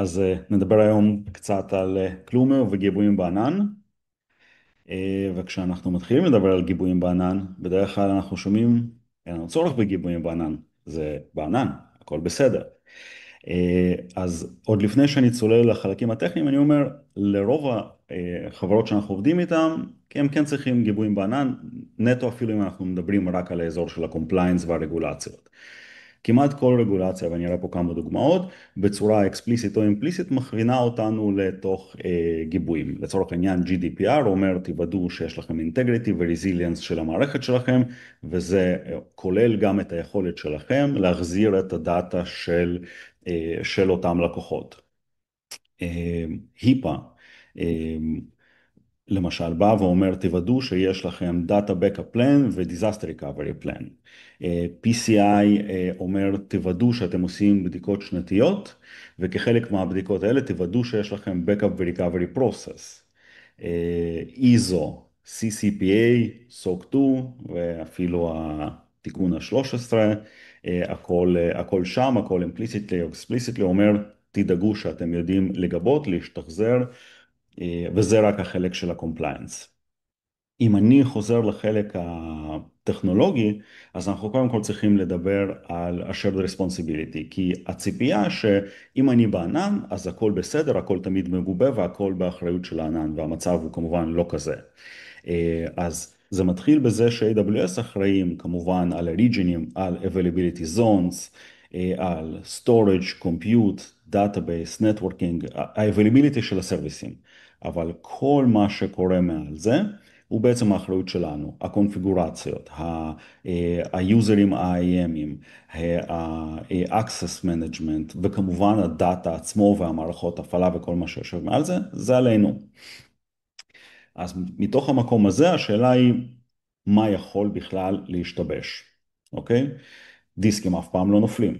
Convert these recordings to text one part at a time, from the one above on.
אז נדבר היום קצת על קלומר וגיבויים בענן. וכשאנחנו מתחילים לדבר על גיבויים בענן, בדרך כלל אנחנו שומעים, אין לנו צורך בגיבויים בענן, זה בענן, הכל בסדר. אז עוד לפני שאני צולל לחלקים הטכניים, אני אומר, לרוב החברות שאנחנו עובדים איתן, הם כן צריכים גיבויים בענן, נטו אפילו אם אנחנו מדברים רק על האזור של הקומפליינס והרגולציות. כמעט כל רגולציה, ואני אראה פה כמה דוגמאות, בצורה אקספליסית או אימפליסית מכווינה אותנו לתוך גיבויים. לצורך העניין GDPR אומר, תוודאו שיש לכם אינטגריטי ורזיליאנס של המערכת שלכם, וזה כולל גם את היכולת שלכם להחזיר את הדאטה של אותם לקוחות. היפה, למשל בא ואומר תוודאו שיש לכם Data Backup Plan ו-Disaster Recovery Plan. PCI אומר תוודאו שאתם עושים בדיקות שנתיות, וכחלק מהבדיקות האלה תוודאו שיש לכם Backup ו-Recovery Process. ISO, CCPA, SOC 2 ואפילו התיקון ה-13, הכל שם, הכל implicitly או explicitly אומר תדאגו שאתם יודעים לגבות, להשתחזר, וזה רק החלק של הקומפליינס. אם אני חוזר לחלק הטכנולוגי, אז אנחנו קודם כל צריכים לדבר על ה-shared responsibility, כי הציפייה שאם אני בענן, אז הכל בסדר, הכל תמיד מגובה והכל באחריות של הענן, והמצב הוא כמובן לא כזה. אז זה מתחיל בזה ש-AWS אחראים כמובן על ה-regionים, על availability zones, על storage, compute, database, networking, ה-availability של הסרוויסים. אבל כל מה שקורה מעל זה, הוא בעצם האחריות שלנו, הקונפיגורציות, היוזרים ה-IAMים, ה-access management, וכמובן הדאטה עצמו והמערכות הפעלה וכל מה שיושב מעל זה, זה עלינו. אז מתוך המקום הזה השאלה היא, מה יכול בכלל להשתבש, אוקיי? דיסקים אף פעם לא נופלים.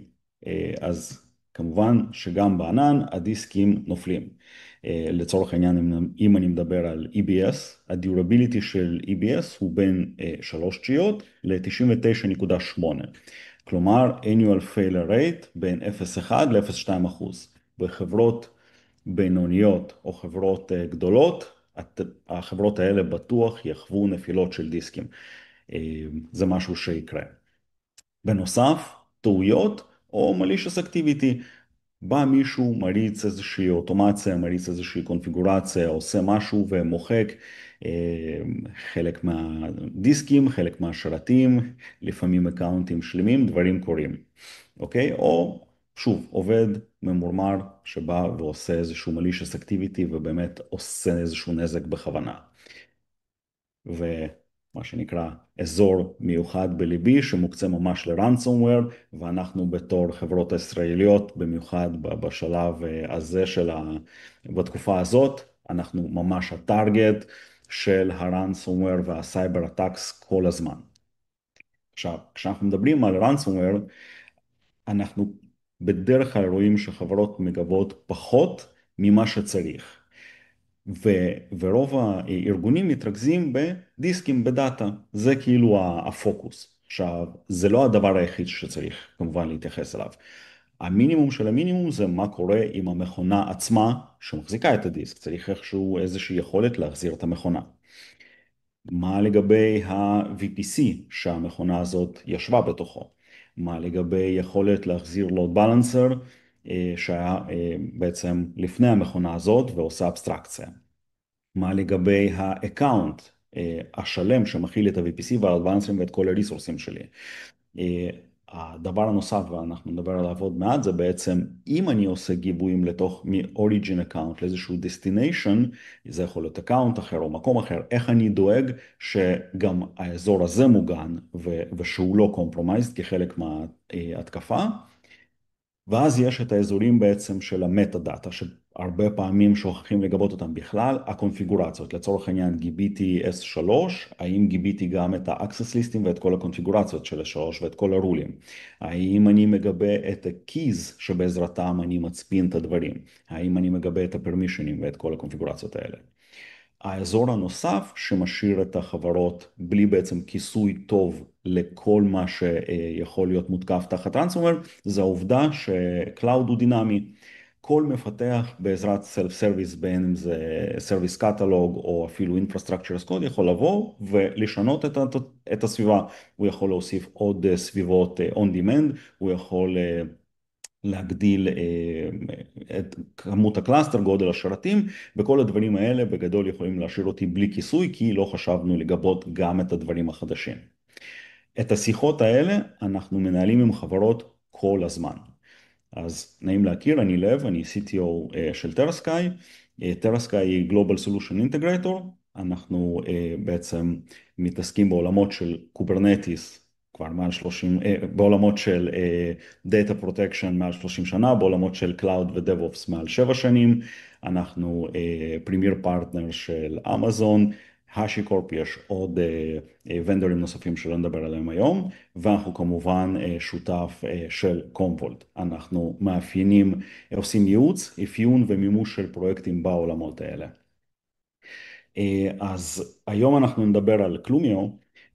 אז כמובן שגם בענן הדיסקים נופלים. לצורך העניין, אם אני מדבר על EBS, הדיורביליטי של EBS הוא בין 3 תשיעות ל-99.8. כלומר, annual failure rate בין 0.1 ל-0.2%. בחברות בינוניות או חברות גדולות, החברות האלה בטוח יחוו נפילות של דיסקים. זה משהו שיקרה. בנוסף, טעויות או malicious activity. בא מישהו, מריץ איזושהי אוטומציה, מריץ איזושהי קונפיגורציה, עושה משהו ומוחק חלק מהדיסקים, חלק מהשרתים, לפעמים אקאונטים שלמים, דברים קורים. אוקיי? או שוב, עובד ממורמר שבא ועושה איזשהו malicious activity ובאמת עושה איזשהו נזק בכוונה. ומה שנקרא אזור מיוחד בליבי שמוקצה ממש ל-ransomware, ואנחנו בתור חברות ישראליות, במיוחד בשלב הזה בתקופה הזאת, אנחנו ממש הטארגט של ה-ransomware וה-cyber attacks כל הזמן. עכשיו, כשאנחנו מדברים על ransomware, אנחנו בדרך כלל רואים שחברות מגבות פחות ממה שצריך. ורוב הארגונים מתרכזים בדיסקים, בדאטה. זה כאילו הפוקוס. עכשיו, זה לא הדבר היחיד שצריך כמובן להתייחס אליו. המינימום של המינימום זה מה קורה עם המכונה עצמה שמחזיקה את הדיסק. צריך איכשהו איזושהי יכולת להחזיר את המכונה. מה לגבי ה-VPC שהמכונה הזאת ישבה בתוכו? מה לגבי יכולת להחזיר load balancer שהיה בעצם לפני המכונה הזאת ועושה אבסטרקציה? מה לגבי ה-account השלם שמכיל את ה-VPC וה-load balancer ואת כל הריסורסים שלי? הדבר הנוסף, ואנחנו נדבר עליו עוד מעט, זה בעצם אם אני עושה גיבויים לתוך מ-origin account לאיזשהו destination, זה יכול להיות account אחר או מקום אחר, איך אני דואג שגם האזור הזה מוגן ושהוא לא compromised כחלק מההתקפה, ואז יש את האזורים בעצם של המטה-דאטה, שהרבה פעמים שוכחים לגבות אותם בכלל, הקונפיגורציות. לצורך העניין גיביתי S3, האם גיביתי גם את ה-access listing ואת כל הקונפיגורציות של S3 ואת כל הרולים? האם אני מגבה את ה-keys שבעזרתם אני מצפין את הדברים? האם אני מגבה את ה-permissioning ואת כל הקונפיגורציות האלה? האזור הנוסף שמשאיר את החברות בלי בעצם כיסוי טוב לכל מה שיכול להיות מותקף תחת ransomware, זה העובדה שקלאוד הוא דינמי. כל מפתח בעזרת סלף סרוויס, בין אם זה סרוויס קטלוג או אפילו infrastructure as code, יכול לבוא ולשנות את הסביבה. הוא יכול להוסיף עוד סביבות on demand, הוא יכול להגדיל את כמות הקלאסטר, גודל השרתים, וכל הדברים האלה בגדול יכולים להשאיר אותי בלי כיסוי, כי לא חשבנו לגבות גם את הדברים החדשים. את השיחות האלה אנחנו מנהלים עם חברות כל הזמן. אז נעים להכיר, אני לב, אני CTO של טרסקאי. טרסקאי היא Global Solution Integrator. אנחנו בעצם מתעסקים בעולמות של קוברנטיס, כבר מעל 30, בעולמות של Data Protection מעל 30 שנה, בעולמות של Cloud ו-DevOps מעל 7 שנים. אנחנו פרימייר פרטנר של אמזון, HashiCorp, יש עוד ונדורים נוספים שלא נדבר עליהם היום, ואנחנו כמובן שותף של קומפולט. אנחנו מאפיינים, עושים ייעוץ, אפיון ומימוש של פרויקטים בעולמות האלה. אז היום אנחנו נדבר על קלומיו,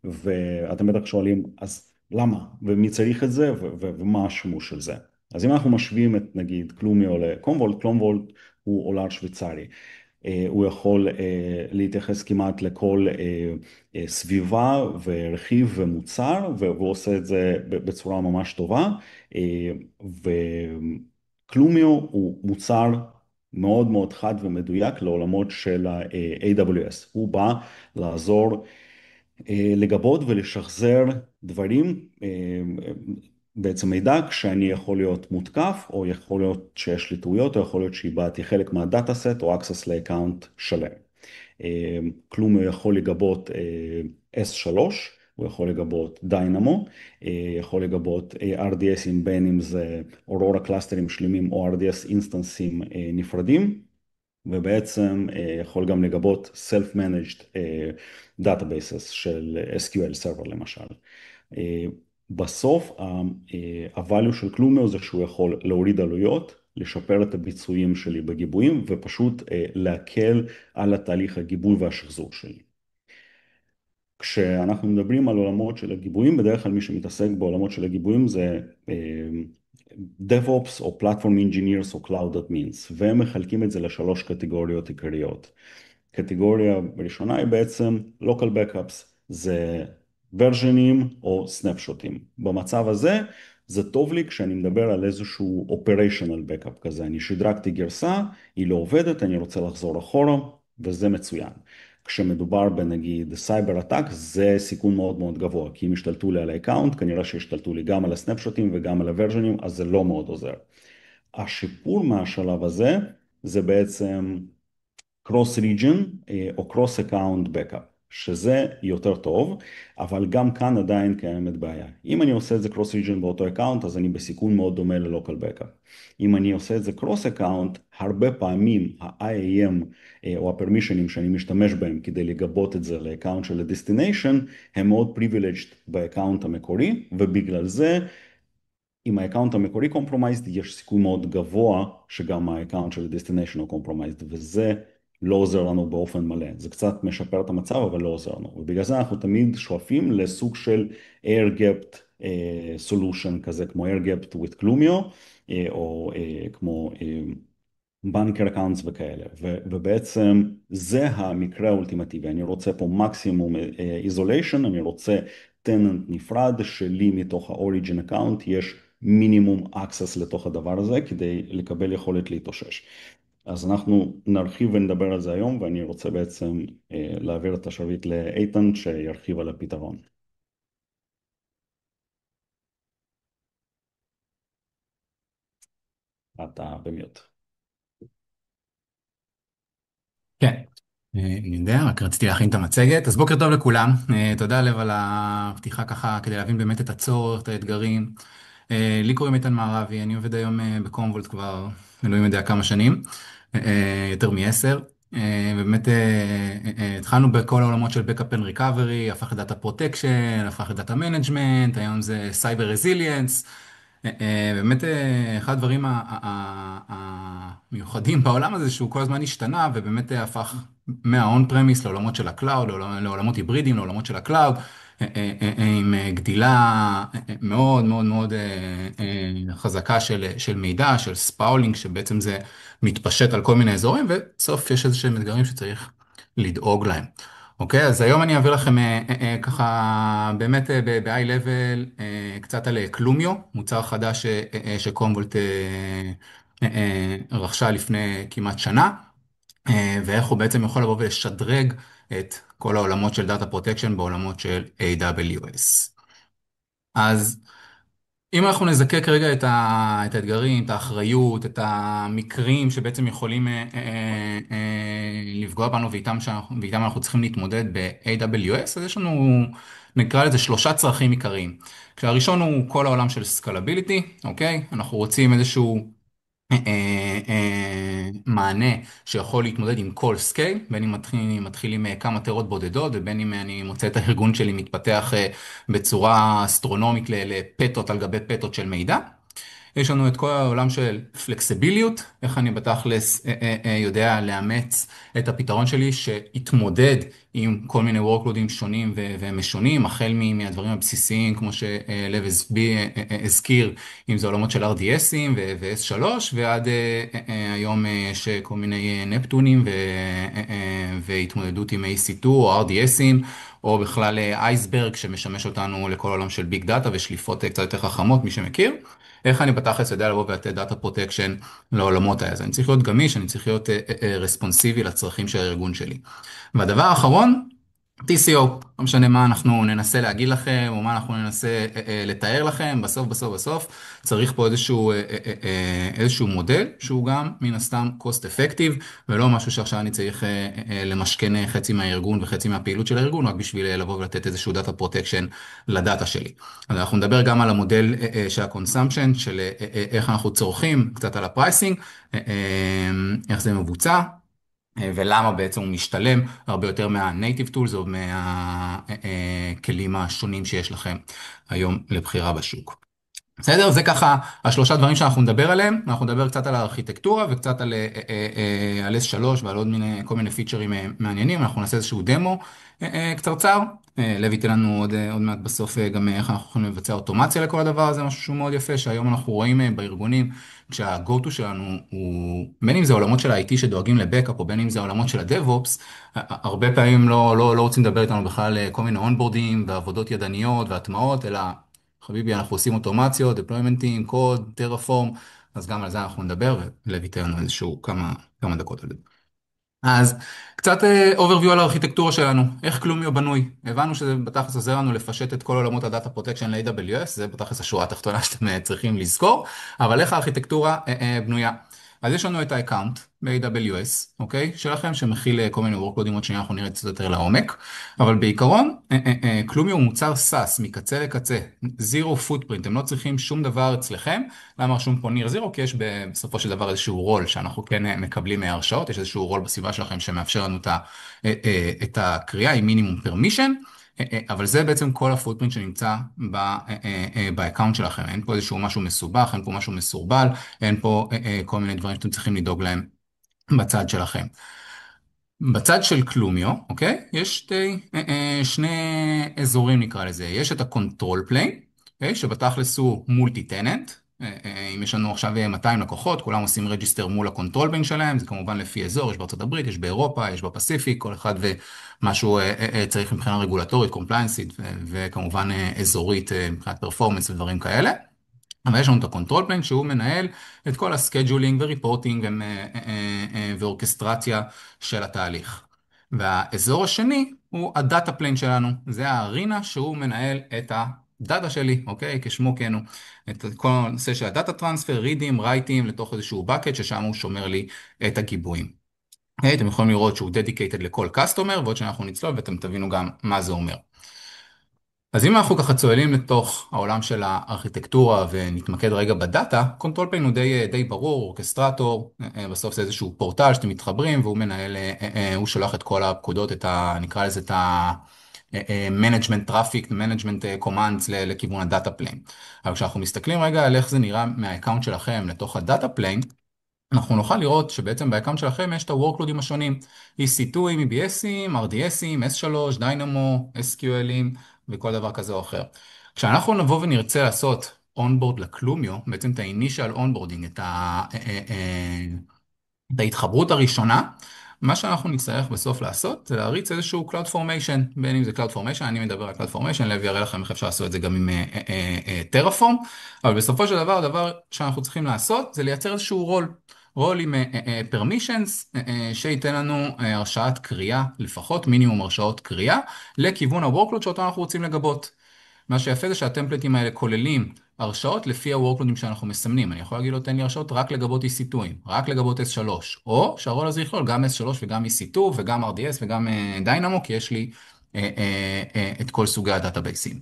ואתם בטח שואלים, אז למה? ומי צריך את זה? ומה השימוש של זה? אז אם אנחנו משווים את נגיד קלומיו לקומפולט, קומפולט הוא עולר שוויצרי. הוא יכול להתייחס כמעט לכל סביבה ורכיב ומוצר, והוא עושה את זה בצורה ממש טובה. וקלומיו הוא מוצר מאוד מאוד חד ומדויק לעולמות של ה-AWS. הוא בא לעזור לגבות ולשחזר דברים, בעצם מידע כשאני יכול להיות מותקף, או יכול להיות שיש לי טעויות, או יכול להיות שאיבדתי חלק מהדאטה סט, או access לאקאונט שלם. כלום הוא יכול לגבות S3, הוא יכול לגבות דיינמו, יכול לגבות RDSים בין אם זה אורורה קלאסטרים שלמים, או RDS אינסטנסים נפרדים, ובעצם יכול גם לגבות self-managed databases של SQL Server למשל. בסוף, ה-value של קלומיו זה שהוא יכול להוריד עלויות, לשפר את הביצועים שלי בגיבויים, ופשוט להקל על התהליך הגיבוי והשחזור שלי. כשאנחנו מדברים על עולמות של הגיבויים, בדרך כלל מי שמתעסק בעולמות של הגיבויים זה DevOps או Platform Engineers או Cloud Admins, והם מחלקים את זה לשלוש קטגוריות עיקריות. קטגוריה ראשונה היא בעצם Local Backups, זה ורז'נים או סנפשוטים. במצב הזה זה טוב לי כשאני מדבר על איזשהו Operational Backup כזה, אני שדרגתי גרסה, היא לא עובדת, אני רוצה לחזור אחורה, וזה מצוין. כשמדובר בנגיד סייבר אטאק, זה סיכון מאוד מאוד גבוה, כי אם השתלטו לי על האקאונט, כנראה שהשתלטו לי גם על הסנפשוטים וגם על הוורז'נים, אז זה לא מאוד עוזר. השיפור מהשלב הזה, זה בעצם Cross Region או Cross Account Backup, שזה יותר טוב, אבל גם כאן עדיין קיימת בעיה. אם אני עושה את זה Cross Region באותו Account, אז אני בסיכון מאוד דומה ל-Local Backup. אם אני עושה את זה Cross Account, הרבה פעמים ה-IAM או ה-Permissionים שאני משתמש בהם כדי לגבות את זה ל-Account של ה-Destination, הם מאוד privileged ב-Account המקורי, ובגלל זה, אם האקאונט המקורי compromised, יש סיכוי מאוד גבוה שגם האקאונט של ה-Destination הוא compromised, וזה לא עוזר לנו באופן מלא. זה קצת משפר את המצב, אבל לא עוזר לנו. ובגלל זה אנחנו תמיד שואפים לסוג של air-gapped solution כזה, כמו air-gapped with Clumio, או כמו בנקר אקאונטס וכאלה. ובעצם זה המקרה האולטימטיבי. אני רוצה פה מקסימום איזוליישן, אני רוצה טננט נפרד שלי מתוך ה-Origin account, יש מינימום access לתוך הדבר הזה כדי לקבל יכולת להתאושש. אז אנחנו נרחיב ונדבר על זה היום, ואני רוצה בעצם להעביר את השרביט לאיתן שירחיב על הפתרון. אתה במיוט. כן, אני יודע, רק רציתי להכין את המצגת. אז בוקר טוב לכולם. תודה לב על הפתיחה ככה, כדי להבין באמת את הצורך, את האתגרים. לי קוראים איתן מערבי, אני עובד היום בקומוולט כבר, אלוהים יודע כמה שנים, יותר מ10. ובאמת התחלנו בכל העולמות של Backup and Recovery, הפך לדאטה פרוטקשן, הפך לדאטה מנג'מנט, היום זה סייבר רזיליאנס. באמת אחד הדברים המיוחדים בעולם הזה שהוא כל הזמן השתנה ובאמת הפך מה-on-premise לעולמות של הקלאוד, לעולמות היברידיים, לעולמות של הקלאוד. עם גדילה מאוד מאוד מאוד חזקה של מידע, של ספאולינג, שבעצם זה מתפשט על כל מיני אזורים, ובסוף יש איזה שהם אתגרים שצריך לדאוג להם. אוקיי, אז היום אני אעביר לכם ככה באמת ב-high level קצת על קלומיו, מוצר חדש שקומבולט רכשה לפני כמעט שנה. ואיך הוא בעצם יכול לבוא ולשדרג את כל העולמות של Data Protection בעולמות של AWS. אז אם אנחנו נזקק רגע את האתגרים, את האחריות, את המקרים שבעצם יכולים לפגוע בנו ואיתם אנחנו צריכים להתמודד ב-AWS, אז יש לנו, נקרא לזה שלושה צרכים עיקריים. כשהראשון הוא כל העולם של Scalability, אוקיי? אנחנו רוצים איזשהו מענה שיכול להתמודד עם כל סקייל, בין אם מתחיל עם כמה תירות בודדות, ובין אם אני מוצא את הארגון שלי מתפתח בצורה אסטרונומית לפטות על גבי פטות של מידע. יש לנו את כל העולם של פלקסיביליות, איך אני בתכלס יודע לאמץ את הפתרון שלי שיתמודד עם כל מיני workloadים שונים ומשונים, החל מהדברים הבסיסיים כמו שלב הזכיר, אם זה עולמות של RDSים ו-S3, ועד היום יש כל מיני נפטונים והתמודדות עם AC2 או RDSים, או בכלל אייסברג שמשמש אותנו לכל העולם של ביג דאטה ושליפות קצת יותר חכמות, מי שמכיר. איך אני בתכלס יודע לבוא ולתת דאטה פרוטקשן לעולמות האלה. אז אני צריך להיות גמיש, אני צריך להיות רספונסיבי לצרכים של הארגון שלי. והדבר האחרון, TCO, לא משנה מה אנחנו ננסה להגיד לכם, או מה אנחנו ננסה לתאר לכם, בסוף, צריך פה איזשהו מודל, שהוא גם מן הסתם cost effective, ולא משהו שעכשיו אני צריך למשכן חצי מהארגון וחצי מהפעילות של הארגון, רק בשביל לבוא ולתת איזשהו דאטה פרוטקשן לדאטה שלי. אז אנחנו נדבר גם על המודל של ה-consumption, של איך אנחנו צורכים, קצת על הפרייסינג, איך זה מבוצע. ולמה בעצם הוא משתלם הרבה יותר מה-native tools או מהכלים השונים שיש לכם היום לבחירה בשוק. בסדר? זה ככה השלושה דברים שאנחנו נדבר עליהם. אנחנו נדבר קצת על הארכיטקטורה וקצת על S3 ועל עוד כל מיני פיצ'רים מעניינים. אנחנו נעשה איזשהו דמו קצרצר. לוי ייתן לנו עוד מעט בסוף גם איך אנחנו יכולים לבצע אוטומציה לכל הדבר הזה, משהו שהוא מאוד יפה, שהיום אנחנו רואים בארגונים, כשה-go-to שלנו הוא, בין אם זה עולמות של ה-IT שדואגים לבקאפ, או בין אם זה עולמות של ה-DevOps, הרבה פעמים לא רוצים לדבר איתנו בכלל כל מיני אונבורדים ועבודות ידניות והטמעות, אלא חביבי, אנחנו עושים אוטומציות, deploymentים, קוד, טרפורם, אז גם על זה אנחנו נדבר, ולוי ייתן לנו איזשהו כמה דקות על זה. אז קצת overview על הארכיטקטורה שלנו, איך קלומיו בנוי. הבנו שזה בתכלס עוזר לנו לפשט את כל עולמות הדאטה פרוטקשן ל-AWS, זה בתכלס השורה התחתונה שאתם צריכים לזכור, אבל איך הארכיטקטורה בנויה. אז יש לנו את ה-account ב-AWS, אוקיי? שלכם, שמכיל כל מיני workloadים, עוד שנייה אנחנו נראה קצת יותר לעומק, אבל בעיקרון, קלומיו הוא מוצר SaaS מקצה לקצה, zero footprint, אתם לא צריכים שום דבר אצלכם. למה רשום פה ניר זירו? כי יש בסופו של דבר איזשהו רול שאנחנו כן מקבלים מהרשאות, יש איזשהו רול בסביבה שלכם שמאפשר לנו את הקריאה עם מינימום פרמישן, אבל זה בעצם כל הפוטפרינט שנמצא באקאונט שלכם. אין פה איזשהו משהו מסובך, אין פה משהו מסורבל, אין פה כל מיני דברים שאתם צריכים לדאוג להם בצד שלכם. בצד של קלומיו, אוקיי? יש שני אזורים נקרא לזה. יש את ה-control plane, אוקיי? שבתכלס הוא מולטי-טננט. אם יש לנו עכשיו 200 לקוחות, כולם עושים רג'יסטר מול ה-control plane שלהם, זה כמובן לפי אזור, יש בארצות הברית, יש באירופה, יש בפסיפיק, כל אחד ומשהו צריך מבחינה רגולטורית, קומפליינסית, וכמובן אזורית מבחינת פרפורמנס ודברים כאלה. אבל יש לנו את ה-control plane שהוא מנהל את כל הסקייג'ולינג וריפורטינג ואורכסטרציה של התהליך. והאזור השני הוא הדאטה פליין שלנו, זה הארינה שהוא מנהל את הדאטה שלי, אוקיי? כשמו כן הוא. את כל הנושא של הדאטה טרנספר, רידים, רייטים, לתוך איזשהו bucket ששם הוא שומר לי את הגיבויים. אוקיי? אתם יכולים לראות שהוא dedicated לכל customer, ועוד שאנחנו נצלול ואתם תבינו גם מה זה אומר. אז אם אנחנו ככה צוללים לתוך העולם של הארכיטקטורה ונתמקד רגע בדאטה, קונטרול פליין הוא די ברור, אורכסטרטור, בסוף זה איזשהו פורטל שאתם מתחברים והוא מנהל, הוא שולח את כל הפקודות, נקרא לזה את ה-management traffic, management commands לכיוון הדאטה פליין. אבל כשאנחנו מסתכלים רגע על איך זה נראה מהאקאונט שלכם לתוך הדאטה פליין, אנחנו נוכל לראות שבעצם באקאונט שלכם יש את ה-workloadים השונים, EC2, EBSים, RDSים, S3, Dynamo, SQLים, וכל דבר כזה או אחר. כשאנחנו נבוא ונרצה לעשות אונבורד לקלומיו, בעצם את ה-initial onboarding, את ההתחברות הראשונה, מה שאנחנו נצטרך בסוף לעשות זה להריץ איזשהו Cloud Formation, בין אם זה Cloud Formation, אני מדבר על Cloud Formation, לוי יראה לכם איך אפשר לעשות את זה גם עם טרפורם, אבל בסופו של דבר, הדבר שאנחנו צריכים לעשות זה לייצר איזשהו רול עם permissions, שייתן לנו הרשאת קריאה, לפחות מינימום הרשאות קריאה, לכיוון ה-workload שאותו אנחנו רוצים לגבות. מה שיפה זה שהטמפלטים האלה כוללים הרשאות לפי ה-workloadים שאנחנו מסמנים. אני יכול להגיד לו, תן לי הרשאות רק לגבות EC2, רק לגבות S3, או שהרול הזה יכלול גם S3 וגם EC2 וגם RDS וגם Dynamo, כי יש לי את כל סוגי הדאטאבייסים.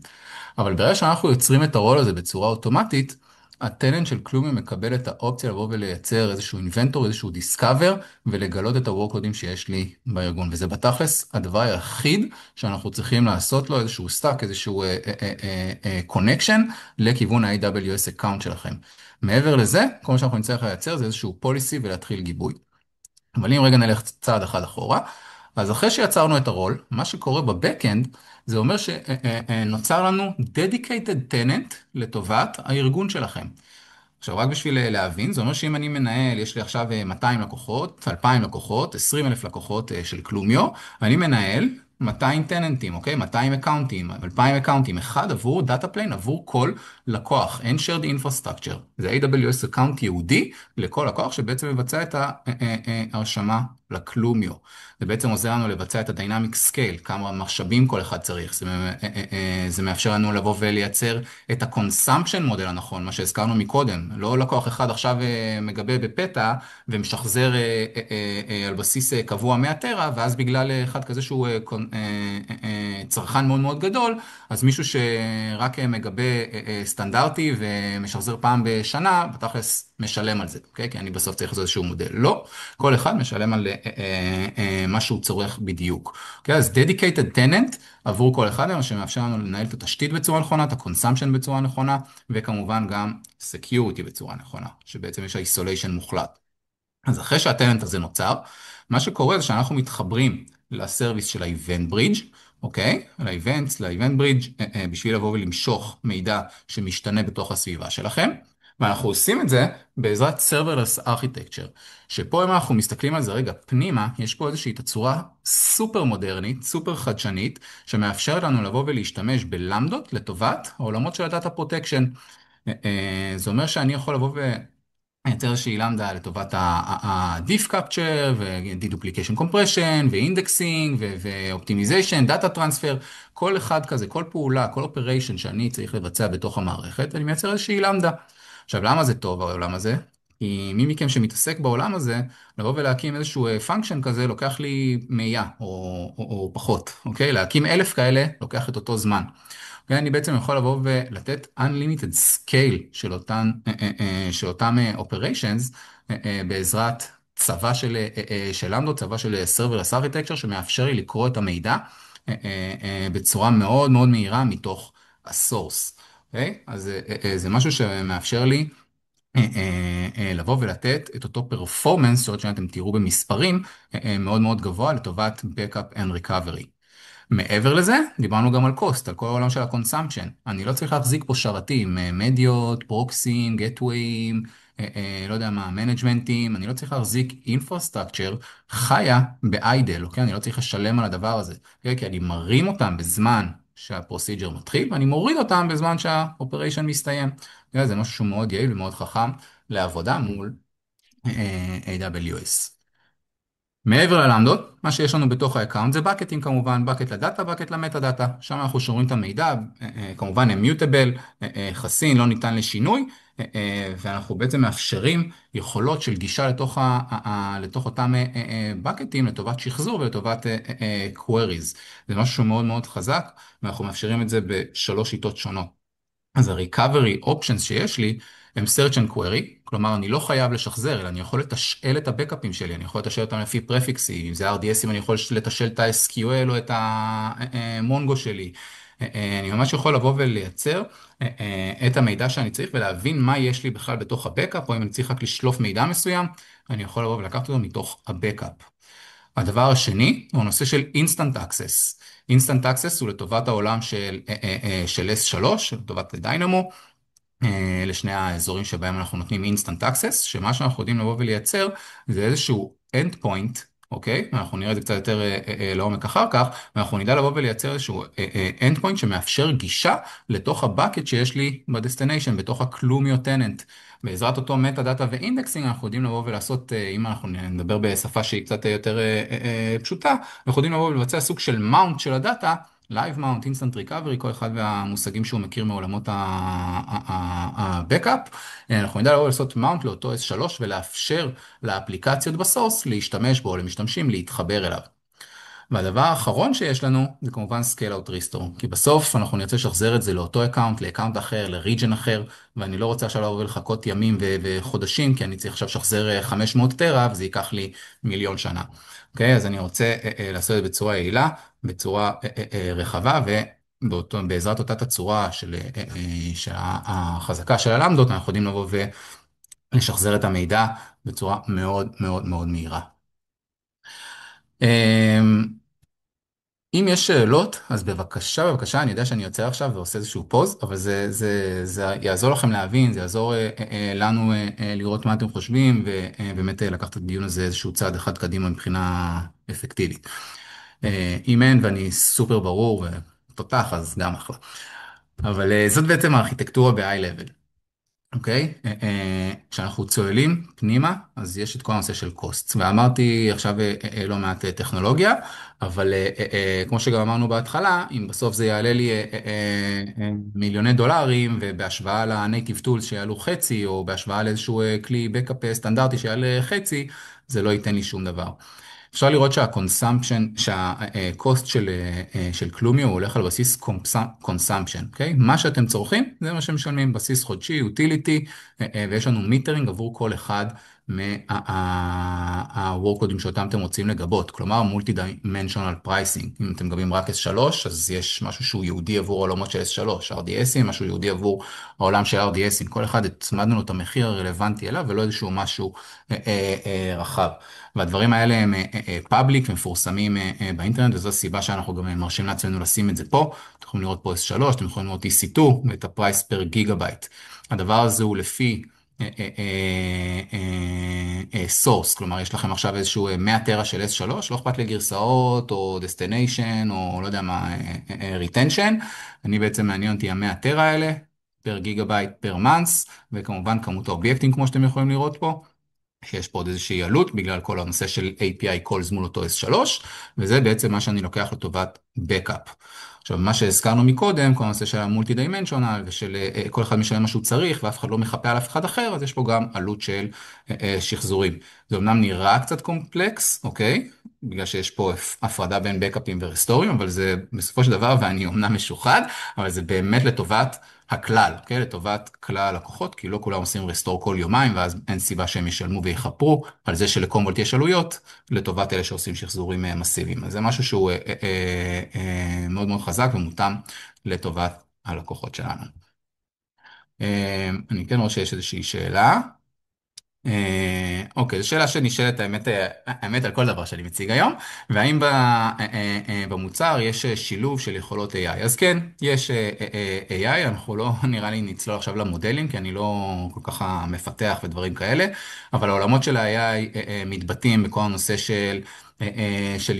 אבל ברגע שאנחנו יוצרים את הרול הזה בצורה אוטומטית, הטננט של קלומי מקבל את האופציה לבוא ולייצר איזשהו inventor, איזשהו discover, ולגלות את ה-workloadים שיש לי בארגון. וזה בתכלס הדבר היחיד שאנחנו צריכים לעשות לו איזשהו stack, איזשהו connection לכיוון ה-AWS account שלכם. מעבר לזה, כל מה שאנחנו נצטרך לייצר זה איזשהו policy ולהתחיל גיבוי. אבל אם רגע נלך צעד אחד אחורה, אז אחרי שיצרנו את הרול, מה שקורה בבקאנד, זה אומר שנוצר לנו dedicated tenant לטובת הארגון שלכם. עכשיו, רק בשביל להבין, זה אומר שאם אני מנהל, יש לי עכשיו 200 לקוחות, 2,000 לקוחות, 20,000 לקוחות של קלומיו, אני מנהל 200 טננטים, אוקיי? 200 אקאונטים, 2,000 אקאונטים, אחד עבור דאטה פליין, עבור כל לקוח, אין shared infrastructure. זה AWS אקאונט ייעודי לכל לקוח שבעצם מבצע את ההרשמה לקלומיו. זה בעצם עוזר לנו לבצע את ה-Dynamic Scale, כמה משאבים כל אחד צריך. זה מאפשר לנו לבוא ולייצר את ה-Consumption מודל הנכון, מה שהזכרנו מקודם. לא לקוח אחד עכשיו מגבה בפטה ומשחזר על בסיס קבוע 100 טרה, ואז בגלל אחד כזה שהוא צרכן מאוד מאוד גדול, אז מישהו שרק מגבה סטנדרטי ומשחזר פעם בשנה, בתכלס משלם על זה, אוקיי? כי אני בסוף צריך לעשות איזשהו מודל. לא, כל אחד משלם על מה שהוא צורך בדיוק. אוקיי? אז dedicated tenant עבור כל אחד, מה שמאפשר לנו לנהל את התשתית בצורה נכונה, את ה-consumption בצורה נכונה, וכמובן גם security בצורה נכונה, שבעצם יש isolation מוחלט. אז אחרי שהטננט הזה נוצר, מה שקורה זה שאנחנו מתחברים לסרוויס של ה-Event Bridge, אוקיי? ל-Event Bridge, בשביל לבוא ולמשוך מידע שמשתנה בתוך הסביבה שלכם, ואנחנו עושים את זה בעזרת Serverless Architecture, שפה אם אנחנו מסתכלים על זה רגע פנימה, יש פה איזושהי תצורה סופר מודרנית, סופר חדשנית, שמאפשרת לנו לבוא ולהשתמש בלמדות לטובת העולמות של ה-Data Protection. זה אומר שאני יכול לבוא לייצר איזושהי למדה לטובת ה-Diff Capture ו-Deduplication Compression ו-Indexing ו-Optimization, Data Transfer, כל אחד כזה, כל פעולה, כל Operation שאני צריך לבצע בתוך המערכת, אני מייצר איזושהי למדה. עכשיו, למה זה טוב העולם הזה? כי מי מכם שמתעסק בעולם הזה, לבוא ולהקים איזשהו פונקשן כזה, לוקח לי 100 או פחות, אוקיי? להקים 1,000 כאלה, לוקח את אותו זמן. ואני בעצם יכול לבוא ולתת unlimited scale של אותם operations בעזרת צבא של למדות, צבא של serverless architecture שמאפשר לי לקרוא את המידע בצורה מאוד מאוד מהירה מתוך הסורס. אוקיי? אז זה משהו שמאפשר לי לבוא ולתת את אותו פרפורמנס, שאתם תראו במספרים, מאוד מאוד גבוה לטובת Backup and Recovery. מעבר לזה, דיברנו גם על cost, על כל העולם של ה-consumption. אני לא צריך להחזיק פה שרתים, מדיות, פרוקסים, גטוויים, לא יודע מה, מנג'מנטים, אני לא צריך להחזיק infrastructure חיה ב-idle, אוקיי? אני לא צריך לשלם על הדבר הזה, אוקיי? כי אני מרים אותם בזמן שהפרוסיג'ר מתחיל, ואני מוריד אותם בזמן שה-operation מסתיים. אוקיי? זה משהו שהוא מאוד יעיל ומאוד חכם לעבודה מול AWS. מעבר ללמדות, מה שיש לנו בתוך האקאונט זה בקטים כמובן, בקט לדאטה, בקט למטה דאטה. שם אנחנו שומרים את המידע, כמובן אימיוטבל, חסין, לא ניתן לשינוי, ואנחנו בעצם מאפשרים יכולות של גישה לתוך אותם בקטים, לטובת שחזור ולטובת queries. זה משהו מאוד מאוד חזק, ואנחנו מאפשרים את זה בשלוש שיטות שונות. אז ה-recovery options שיש לי, הם search and query, כלומר אני לא חייב לשחזר, אלא אני יכול לתשאל את הבקאפים שלי, אני יכול לתשאל אותם לפי פרפיקסים, אם זה RDS, אני יכול לתשאל את ה-SQL או את המונגו שלי. אני ממש יכול לבוא ולייצר את המידע שאני צריך ולהבין מה יש לי בכלל בתוך הבקאפ, או אם אני צריך רק לשלוף מידע מסוים, אני יכול לבוא ולקחת אותו מתוך הבקאפ. הדבר השני הוא הנושא של Instant Access. Instant Access הוא לטובת העולם של S3, לטובת דיינמו, לשני האזורים שבהם אנחנו נותנים Instant Access, שמה שאנחנו יודעים לבוא ולייצר זה איזשהו Endpoint, אוקיי? אנחנו נראה את זה קצת יותר לעומק אחר כך, ואנחנו נדע לבוא ולייצר איזשהו Endpoint שמאפשר גישה לתוך ה-Bucket שיש לי ב-Destination, בתוך ה-Clumio Tenant. בעזרת אותו מטה דאטה ואינדקסינג אנחנו יודעים לבוא ולעשות, אם אנחנו נדבר בשפה שהיא קצת יותר פשוטה, אנחנו יודעים לבוא ולבצע סוג של mount של הדאטה, Live Mount, Instant Recovery, כל אחד והמושגים שהוא מכיר מעולמות ה-Backup. אנחנו נדע לבוא לעשות Mount לאותו S3 ולאפשר לאפליקציות בסורס להשתמש בו, או למשתמשים להתחבר אליו. והדבר האחרון שיש לנו זה כמובן Scale Out Restore, כי בסוף אנחנו נרצה לשחזר את זה לאותו אקאונט, לאקאונט אחר, לריג'ן אחר, ואני לא רוצה עכשיו לבוא ולחכות ימים וחודשים, כי אני צריך עכשיו לשחזר 500 טרה, וזה ייקח לי מיליון שנה. אוקיי? אז אני רוצה לעשות את זה בצורה יעילה, בצורה רחבה, ובעזרת אותה תצורה של החזקה של הלמדות, אנחנו יודעים לבוא ולשחזר את המידע בצורה מאוד מאוד מאוד מהירה. אם יש שאלות, אז בבקשה, בבקשה, אני יודע שאני יוצא עכשיו ועושה איזשהו פוז, אבל זה יעזור לכם להבין, זה יעזור לנו לראות מה אתם חושבים, ובאמת לקחת את הדיון הזה איזשהו צעד אחד קדימה מבחינה אפקטיבית. אם אין, ואני סופר ברור ותותח, אז גם אחלה. אבל זאת בעצם הארכיטקטורה ב-high level. אוקיי? כשאנחנו צוללים פנימה, אז יש את כל הנושא של קוסט. ואמרתי עכשיו לא מעט טכנולוגיה, אבל כמו שגם אמרנו בהתחלה, אם בסוף זה יעלה לי מיליוני דולרים, ובהשוואה ל-native tools שיעלו חצי, או בהשוואה לאיזשהו כלי בקאפ סטנדרטי שיעלה חצי, זה לא ייתן לי שום דבר. אפשר לראות שהקוסט של קלומיו הוא הולך על בסיס consumption, אוקיי? מה שאתם צורכים זה מה שמשלמים, בסיס חודשי, utility, ויש לנו מיטרינג עבור כל אחד מה-workcode'ים שאותם אתם רוצים לגבות, כלומר multi-dimensional pricing. אם אתם גבים רק S3, אז יש משהו שהוא יהודי עבור העולמות של S3, RDSים, משהו יהודי עבור העולם של RDSים, כל אחד הצמדנו לו את המחיר הרלוונטי אליו, ולא איזשהו משהו רחב. והדברים האלה הם פאבליק ומפורסמים באינטרנט, וזו הסיבה שאנחנו גם מרשים לעצמנו לשים את זה פה. אתם יכולים לראות פה S3, אתם יכולים לראות EC2 ואת הפרייס פר גיגאבייט. הדבר הזה הוא לפי סורס, כלומר יש לכם עכשיו איזשהו 100 טרה של S3, לא אכפת לי גרסאות או דסטיניישן או לא יודע מה, ריטנשן. אני בעצם מעניין אותי ה-100 טרה האלה, פר גיגאבייט פר מאנס, וכמובן כמות האובייקטים כמו שאתם יכולים לראות פה. שיש פה עוד איזושהי עלות בגלל כל הנושא של API calls מול אותו S3, וזה בעצם מה שאני לוקח לטובת Backup. עכשיו, מה שהזכרנו מקודם, כל הנושא של המולטי-דיימנשונל ושל כל אחד משלם מה שהוא צריך ואף אחד לא מחפה על אף אחד אחר, אז יש פה גם עלות של שחזורים. זה אמנם נראה קצת קומפלקס, אוקיי? בגלל שיש פה הפרדה בין Backupים ורסטורים, אבל זה בסופו של דבר, ואני אמנם משוחד, אבל זה באמת לטובת הכלל, כן? לטובת כלל הלקוחות, כי לא כולם עושים רסטור כל יומיים, ואז אין סיבה שהם ישלמו ויחפרו על זה שלקומבולט יש עלויות, לטובת אלה שעושים שחזורים מסיביים. אז זה משהו שהוא מאוד מאוד חזק ומותאם לטובת הלקוחות שלנו. אני כן רואה שיש איזושהי שאלה. אוקיי, זו שאלה שנשאלת האמת על כל דבר שאני מציג היום, והאם במוצר יש שילוב של יכולות AI. אז כן, יש AI, אנחנו לא נראה לי נצלול עכשיו למודלים, כי אני לא כל כך מפתח ודברים כאלה, אבל העולמות של ה-AI מתבטאים בכל הנושא של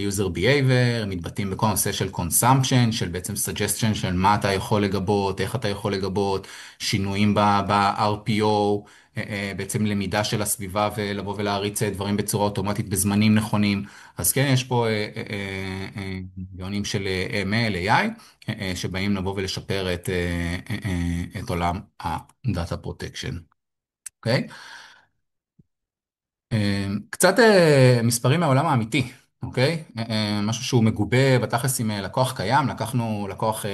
user behavior, מתבטאים בכל הנושא של consumption, של בעצם suggestion של מה אתה יכול לגבות, איך אתה יכול לגבות, שינויים ב-RPO, בעצם למידה של הסביבה ולבוא ולהריץ דברים בצורה אוטומטית בזמנים נכונים. אז כן, יש פה גאונים של ML, AI, שבאים לבוא ולשפר את עולם ה-Data Protection. אוקיי? קצת מספרים מהעולם האמיתי. אוקיי? משהו שהוא מגובה בתכלס עם לקוח קיים, לקחנו לקוח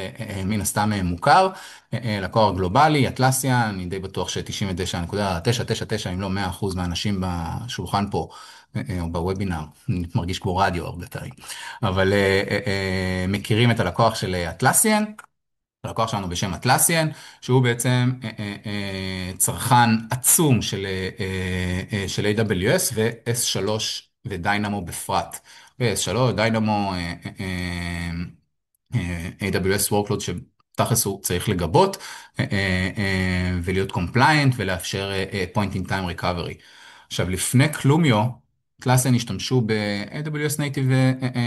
מן הסתם מוכר, לקוח גלובלי, אטלסיה, אני די בטוח ש99.999 אם לא 100% מהאנשים בשולחן פה, או בוובינר, אני מרגיש כמו רדיו הרבה פעמים, אבל מכירים את הלקוח של אטלסיאן, הלקוח שלנו בשם אטלסיאן, שהוא בעצם צרכן עצום של AWS ו-S3 ודיינמו בפרט. S3, דיינמו, AWS Workload שתכלס הוא צריך לגבות ולהיות compliant ולאפשר point in time recovery. עכשיו לפני קלומיו, Atlassian השתמשו ב-AWS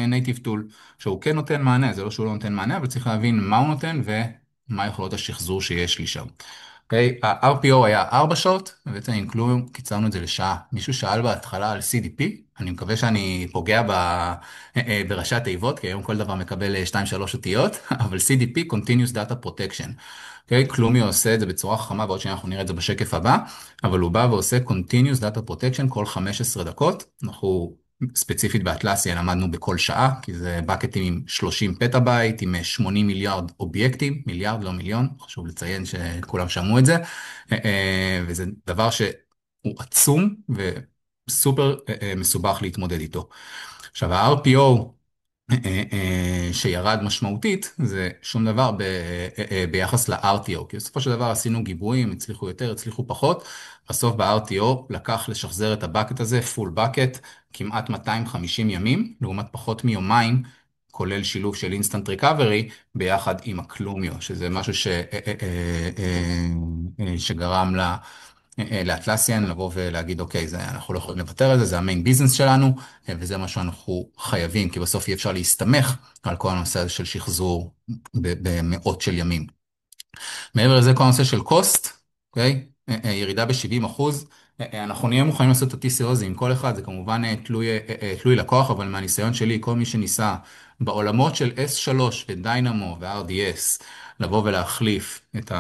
Native Tool, שהוא כן נותן מענה, זה לא שהוא לא נותן מענה, אבל צריך להבין מה הוא נותן ומה יכולות השחזור שיש לי שם. אוקיי, ה-RPO היה 4 שעות, ובעצם עם כלום קיצרנו את זה לשעה. מישהו שאל בהתחלה על CDP, אני מקווה שאני פוגע בראשי התיבות, כי היום כל דבר מקבל 2-3 אותיות, אבל CDP, Continuous Data Protection. אוקיי, כלומי עושה את זה בצורה חכמה, ועוד שניה אנחנו נראה את זה בשקף הבא, אבל הוא בא ועושה Continuous Data Protection כל 15 דקות. אנחנו ספציפית באטלסיה למדנו בכל שעה, כי זה בקטים עם 30 פטאבייט, עם 80 מיליארד אובייקטים, מיליארד לא מיליון, חשוב לציין שכולם שמעו את זה, וזה דבר שהוא עצום וסופר מסובך להתמודד איתו. עכשיו ה-RPO שירד משמעותית זה שום דבר ביחס ל-RTO, כי בסופו של דבר עשינו גיבויים, הצליחו יותר, הצליחו פחות, בסוף ב-RTO לקח לשחזר את הבקט הזה, פול בקט, כמעט 250 ימים, לעומת פחות מיומיים, כולל שילוב של אינסטנט ריקאברי, ביחד עם הקלומיו, שזה משהו שגרם לאטלסיאן לבוא ולהגיד, אוקיי, אנחנו לא יכולים לוותר על זה, זה המיין ביזנס שלנו, וזה מה שאנחנו חייבים, כי בסוף אי אפשר להסתמך על כל הנושא הזה של שחזור במאות של ימים. מעבר לזה, כל הנושא של קוסט, אוקיי? ירידה ב-70%, אנחנו נהיה מוכנים לעשות את ה-TCO הזה עם כל אחד, זה כמובן תלוי לקוח, אבל מהניסיון שלי, כל מי שניסה בעולמות של S3 ודיינמו ו-RDS, לבוא ולהחליף את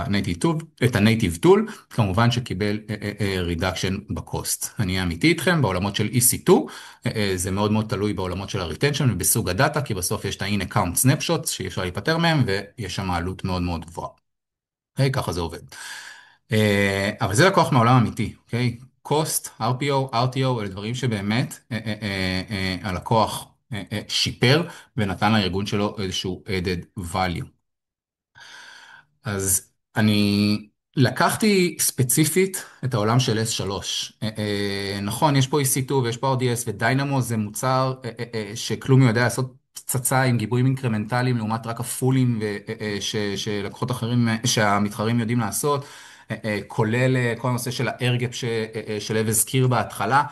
ה-Native Tool, כמובן שקיבל reduction בקוסט. אני אהיה אמיתי איתכם, בעולמות של EC2, זה מאוד מאוד תלוי בעולמות של ה-retension ובסוג הדאטה, כי בסוף יש את ה-in-account snapshots, שאי אפשר להיפטר מהם, ויש שם עלות מאוד מאוד גבוהה. אוקיי, ככה זה עובד. אבל זה לקוח מהעולם האמיתי, אוקיי? Cost, RPO, RTO, אלה דברים שבאמת הלקוח שיפר ונתן לארגון שלו איזשהו added value. אז אני לקחתי ספציפית את העולם של S3. נכון, יש פה EC2 ויש פה RDS ודיינמו זה מוצר שכלום יודע לעשות פצצה עם גיבויים אינקרמנטליים לעומת רק הפולים שלקוחות אחרים, שהמתחרים יודעים לעשות, כולל כל הנושא של הארגפ שלב הזכיר בהתחלה.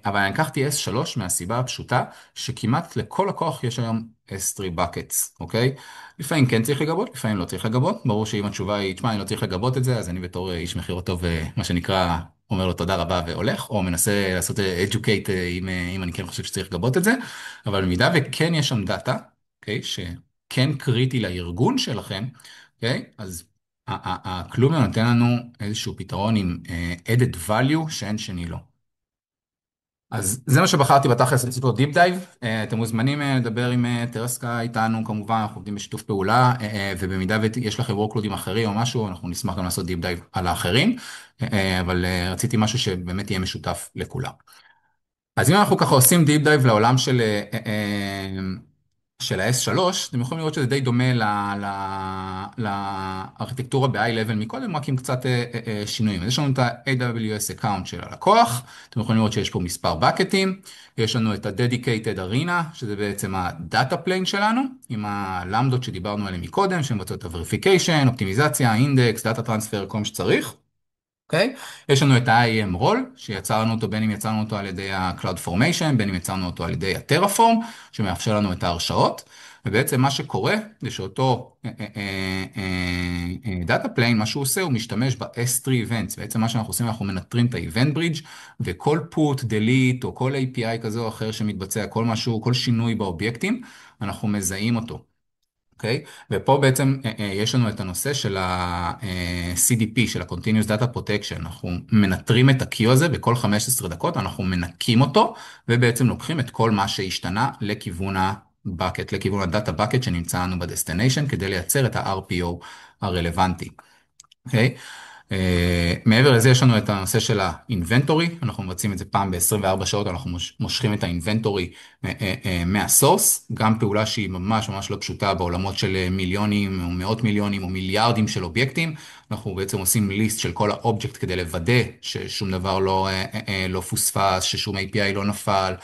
אבל אני לקחתי S3 מהסיבה הפשוטה שכמעט לכל לקוח יש היום S3 buckets, אוקיי? לפעמים כן צריך לגבות, לפעמים לא צריך לגבות. ברור שאם התשובה היא, תשמע, אני לא צריך לגבות את זה, אז אני בתור איש מכירות טוב, מה שנקרא, אומר לו תודה רבה והולך, או מנסה לעשות educate אם אני כן חושב שצריך לגבות את זה. אבל במידה וכן יש שם דאטה, אוקיי? שכן קריטי לארגון שלכם, אוקיי? אז הכלום נותן לנו איזשהו פתרון עם added value שאין שני לו. אז זה מה שבחרתי בתכלס לעשות לו דיפ דייב, אתם מוזמנים לדבר עם טרסקה איתנו, כמובן אנחנו עובדים בשיתוף פעולה, ובמידה ויש לכם וורקלודים אחרים או משהו, אנחנו נשמח גם לעשות דיפ דייב על האחרים, אבל רציתי משהו שבאמת יהיה משותף לכולם. אז אם אנחנו ככה עושים דיפ דייב לעולם של ה-S3, אתם יכולים לראות שזה די דומה לארכיטקטורה ב-high level מקודם, רק עם קצת שינויים. אז יש לנו את ה-AWS account של הלקוח, אתם יכולים לראות שיש פה מספר בקטים, יש לנו את ה-Dedicated Arena, שזה בעצם ה-Data Plane שלנו, עם הלמדות שדיברנו עליהן מקודם, שמבצעות את ה-Verification, אופטימיזציה, אינדקס, Data Transfer, כל מה שצריך. אוקיי? יש לנו את ה-IAM role, שיצרנו אותו, בין אם יצרנו אותו על ידי ה-Cloud Formation, בין אם יצרנו אותו על ידי ה-Terraform, שמאפשר לנו את ההרשאות, ובעצם מה שקורה, זה שאותו Data Plane, מה שהוא עושה, הוא משתמש ב-S3 Events, בעצם מה שאנחנו עושים, אנחנו מנטרים את ה-Event Bridge, וכל put, delete, או כל API כזה או אחר שמתבצע, כל משהו, כל שינוי באובייקטים, אנחנו מזהים אותו. אוקיי? ופה בעצם יש לנו את הנושא של ה-CDP, של ה-Continuous Data Protection. אנחנו מנטרים את ה-Q הזה בכל 15 דקות, אנחנו מנקים אותו, ובעצם לוקחים את כל מה שהשתנה לכיוון ה-bucket, לכיוון ה-Data Bucket שנמצא לנו ב-Destination, כדי לייצר את ה-RPO הרלוונטי. אוקיי? מעבר לזה יש לנו את הנושא של האינבנטורי, אנחנו מבצעים את זה פעם ב-24 שעות, אנחנו מושכים את האינבנטורי מהסורס, גם פעולה שהיא ממש ממש לא פשוטה בעולמות של מיליונים או מאות מיליונים או מיליארדים של אובייקטים, אנחנו בעצם עושים ליסט של כל האובייקט כדי לוודא ששום דבר לא פוספס, ששום API לא נפל,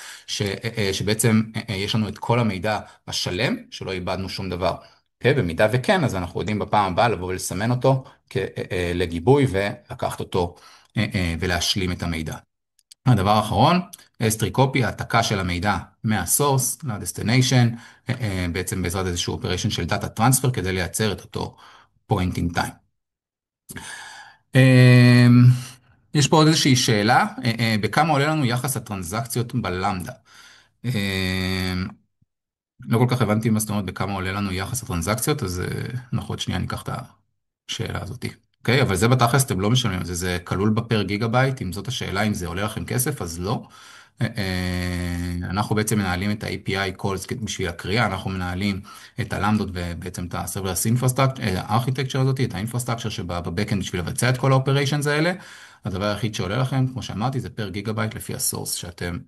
שבעצם יש לנו את כל המידע השלם, שלא איבדנו שום דבר. אוקיי, במידה וכן, אז אנחנו יודעים בפעם הבאה לבוא ולסמן אותו לגיבוי ולקחת אותו ולהשלים את המידע. הדבר האחרון, S3 copy, העתקה של המידע מהסורס לדסטיניישן, בעצם בעזרת איזשהו אופריישן של דאטה טרנספר כדי לייצר את אותו point in time. יש פה עוד איזושהי שאלה, בכמה עולה לנו יחס הטרנזקציות בלמדה? לא כל כך הבנתי מה זאת אומרת בכמה עולה לנו יחס הטרנזקציות, אז אנחנו עוד שנייה ניקח את השאלה הזאת. אוקיי, אבל זה בתכלס אתם לא משלמים על זה, זה כלול בפר גיגה בייט, אם זאת השאלה, אם זה עולה לכם כסף, אז לא. אנחנו בעצם מנהלים את ה-API calls בשביל הקריאה, אנחנו מנהלים את הלמדות ובעצם את ה-Serverless Architecture הזאת, את ה-Infrastructure שבבקאנד בשביל לבצע את כל ה-Operations האלה. הדבר היחיד שעולה לכם, כמו שאמרתי, זה פר גיגה בייט לפי הסורס שאתם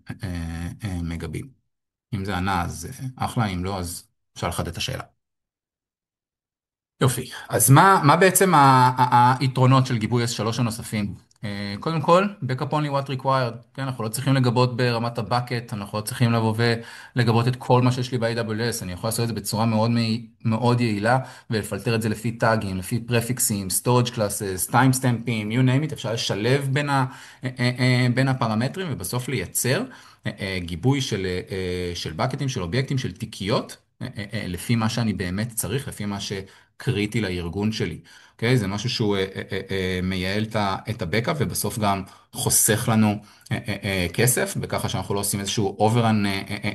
מגבים. אם זה ענה, אז אחלה, אם לא, אז אפשר לחדד את השאלה. יופי, אז מה בעצם היתרונות של גיבוי S3 הנוספים? קודם כל, backup only what required, כן, אנחנו לא צריכים לגבות ברמת הבקט, אנחנו לא צריכים לבוא ולגבות את כל מה שיש לי ב-AWS, אני יכול לעשות את זה בצורה מאוד מאוד יעילה, ולפלטר את זה לפי טאגים, לפי פרפיקסים, storage classes, timestampים, you name it, אפשר לשלב בין הפרמטרים, ובסוף לייצר גיבוי של בקטים, של אובייקטים, של תיקיות, לפי מה שאני באמת צריך, לפי מה קריטי לארגון שלי. אוקיי? זה משהו שהוא מייעל את הבקאפ ובסוף גם חוסך לנו כסף, בככה שאנחנו לא עושים איזשהו overrun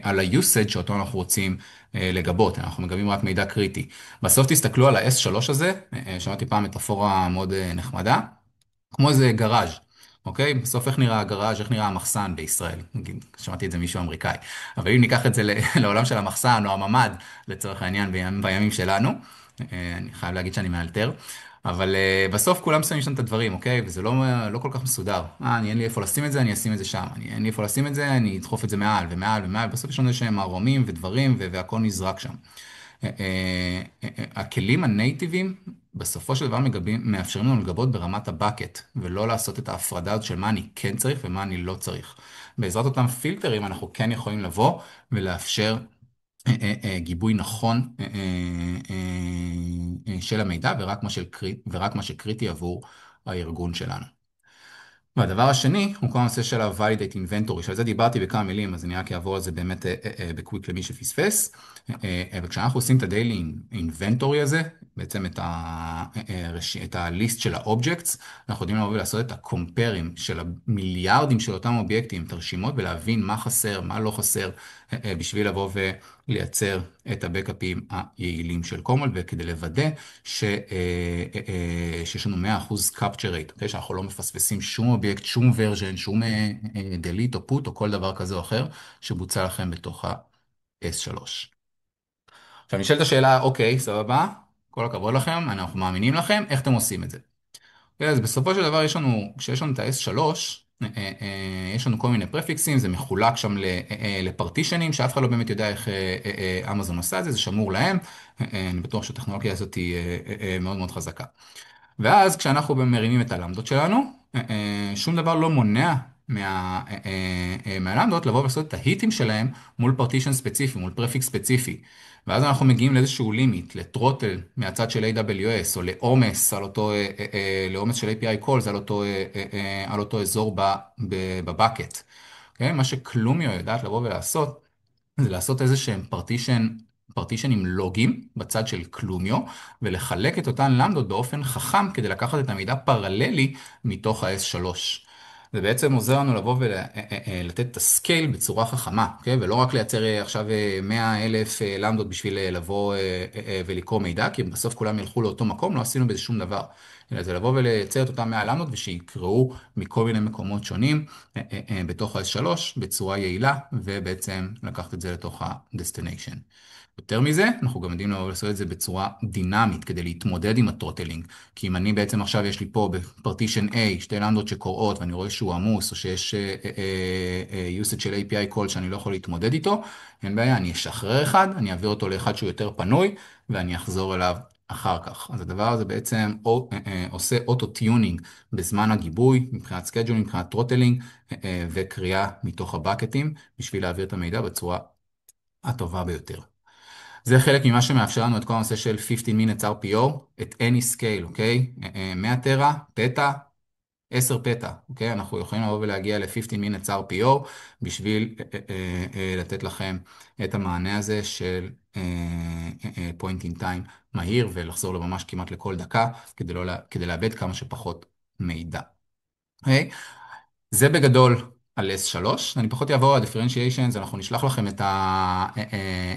על ה-usage שאותו אנחנו רוצים לגבות, אנחנו מגבים רק מידע קריטי. בסוף תסתכלו על ה-S3 הזה, שמעתי פעם מטאפורה מאוד נחמדה, כמו איזה גראז'. אוקיי? בסוף איך נראה הגראז', איך נראה המחסן בישראל? נגיד, שמעתי את זה מישהו אמריקאי. אבל אם ניקח את זה לעולם של המחסן או הממ"ד, לצורך העניין בימים שלנו, אני חייב להגיד שאני מאלתר, אבל בסוף כולם שמים שם את הדברים, אוקיי? וזה לא כל כך מסודר. אין לי איפה לשים את זה, אני אשים את זה שם. אין לי איפה לשים את זה, אני אדחוף את זה מעל ומעל ומעל. בסוף יש לנו איזשהם ערומים ודברים והכל נזרק שם. הכלים הנייטיביים בסופו של דבר מאפשרים לנו לגבות ברמת הבקט, ולא לעשות את ההפרדה של מה אני כן צריך ומה אני לא צריך. בעזרת אותם פילטרים אנחנו כן יכולים לבוא ולאפשר גיבוי נכון של המידע ורק מה שקריטי עבור הארגון שלנו. והדבר השני הוא כל הנושא של ה-Validate Inventory, שעל זה דיברתי בכמה מילים, אז אני רק אעבור על זה באמת בקוויק למי שפספס. וכשאנחנו עושים את ה-Daily Inventory הזה, בעצם את ה-List של ה-Objects, אנחנו יודעים לבוא ולעשות את ה-Comparing של המיליארדים של אותם אובייקטים, את הרשימות, ולהבין מה חסר, מה לא חסר, בשביל לבוא ולייצר את הבקאפים היעילים של קומל, וכדי לוודא שיש לנו 100% capture rate, okay? שאנחנו לא מפספסים שום אובייקט, שום version, שום delete או put או כל דבר כזה או אחר שבוצע לכם בתוך ה-S3. עכשיו נשאלת השאלה, אוקיי, סבבה, כל הכבוד לכם, אנחנו מאמינים לכם, איך אתם עושים את זה? אז בסופו של דבר כשיש לנו את ה-S3, יש לנו כל מיני פרפיקסים, זה מחולק שם לפרטישנים, שאף אחד לא באמת יודע איך אמזון עושה את זה, זה שמור להם, אני בטוח שהטכנולוגיה הזאת היא מאוד מאוד חזקה. ואז כשאנחנו מרימים את הלמדות שלנו, שום דבר לא מונע מהלמדות לבוא ולעשות את ההיטים שלהם מול פרטישן ספציפי, מול פרפיקס ספציפי. ואז אנחנו מגיעים לאיזשהו לימיט, לטרוטל מהצד של AWS, או לעומס, לעומס של API calls על אותו אזור בבקט. Okay? מה שקלומיו יודעת לבוא ולעשות, זה לעשות איזה שהם פרטישן עם לוגים בצד של קלומיו, ולחלק את אותן למדות באופן חכם כדי לקחת את המידע פרללי מתוך ה-S3. זה בעצם עוזר לנו לבוא ולתת את הסקייל בצורה חכמה, okay? ולא רק לייצר עכשיו 100,000 למדות בשביל לבוא ולקרוא מידע, כי בסוף כולם ילכו לאותו מקום, לא עשינו בזה שום דבר. אלא זה לבוא ולייצר את אותם 100 למדות ושיקראו מכל מיני מקומות שונים בתוך ה-S3 בצורה יעילה, ובעצם לקחת את זה לתוך ה-destination. יותר מזה, אנחנו גם יודעים לעשות את זה בצורה דינמית כדי להתמודד עם הטרוטלינג. כי אם אני בעצם עכשיו יש לי פה בפרטישן A שתי למדות שקוראות ואני רואה שהוא עמוס או שיש usage של API call שאני לא יכול להתמודד איתו, אין בעיה, אני אשחרר אחד, אני אעביר אותו לאחד שהוא יותר פנוי ואני אחזור אליו אחר כך. אז הדבר הזה בעצם עושה אוטו-טיונינג בזמן הגיבוי, מבחינת סקייג'ולינג, מבחינת טרוטלינג וקריאה מתוך הבקטים בשביל להעביר את המידע בצורה הטובה ביותר. זה חלק ממה שמאפשר לנו את כל הנושא של 15 minutes RPO, את any scale, אוקיי? 100 טרה, פטה, 10 פטה, אוקיי? אנחנו יכולים לבוא ולהגיע ל-15 minutes RPO בשביל לתת לכם את המענה הזה של point in time מהיר ולחזור לממש כמעט לכל דקה כדי לאבד כמה שפחות מידע. אוקיי? זה בגדול על S3, אני פחות אעבור על ה-differentiations, אנחנו נשלח לכם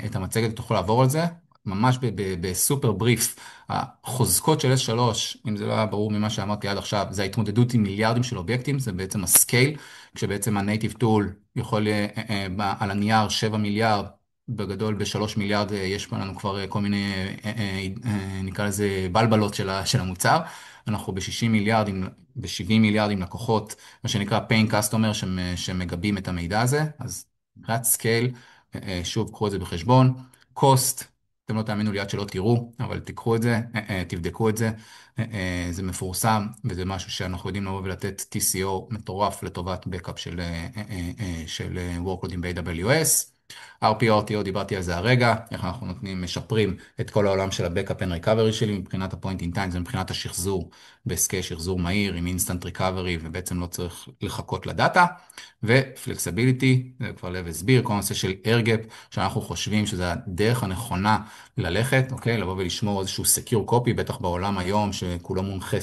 את המצגת, תוכלו לעבור על זה, ממש בסופר בריף, החוזקות של S3, אם זה לא היה ברור ממה שאמרתי עד עכשיו, זה ההתמודדות עם מיליארדים של אובייקטים, זה בעצם הסקייל, כשבעצם ה-native tool יכול על הנייר 7 מיליארד, בגדול ב3 מיליארד יש לנו כבר כל מיני, נקרא לזה בלבלות של המוצר, אנחנו ב-60 מיליארדים, ב-70 מיליארדים לקוחות, מה שנקרא paying customer שמגבים את המידע הזה, אז מבחינת סקייל, שוב, קחו את זה בחשבון. cost, אתם לא תאמינו לי עד שלא תראו, אבל תיקחו את זה, תבדקו את זה, זה מפורסם, וזה משהו שאנחנו יודעים לבוא ולתת TCO מטורף לטובת בקאפ של workloadים ב-AWS. RPO, RTO, דיברתי על זה הרגע, איך אנחנו משפרים את כל העולם של ה-Backup and Recovery שלי מבחינת ה-Point in Time, זה מבחינת השחזור בסקייל שחזור מהיר עם Instant Recovery, ובעצם לא צריך לחכות לדאטה, ו-Flexibility, זה כבר לב הסביר, כל הנושא של AirGap, שאנחנו חושבים שזה הדרך הנכונה ללכת, אוקיי? לבוא ולשמור איזשהו Secure Copy, בטח בעולם היום שכולו מונחה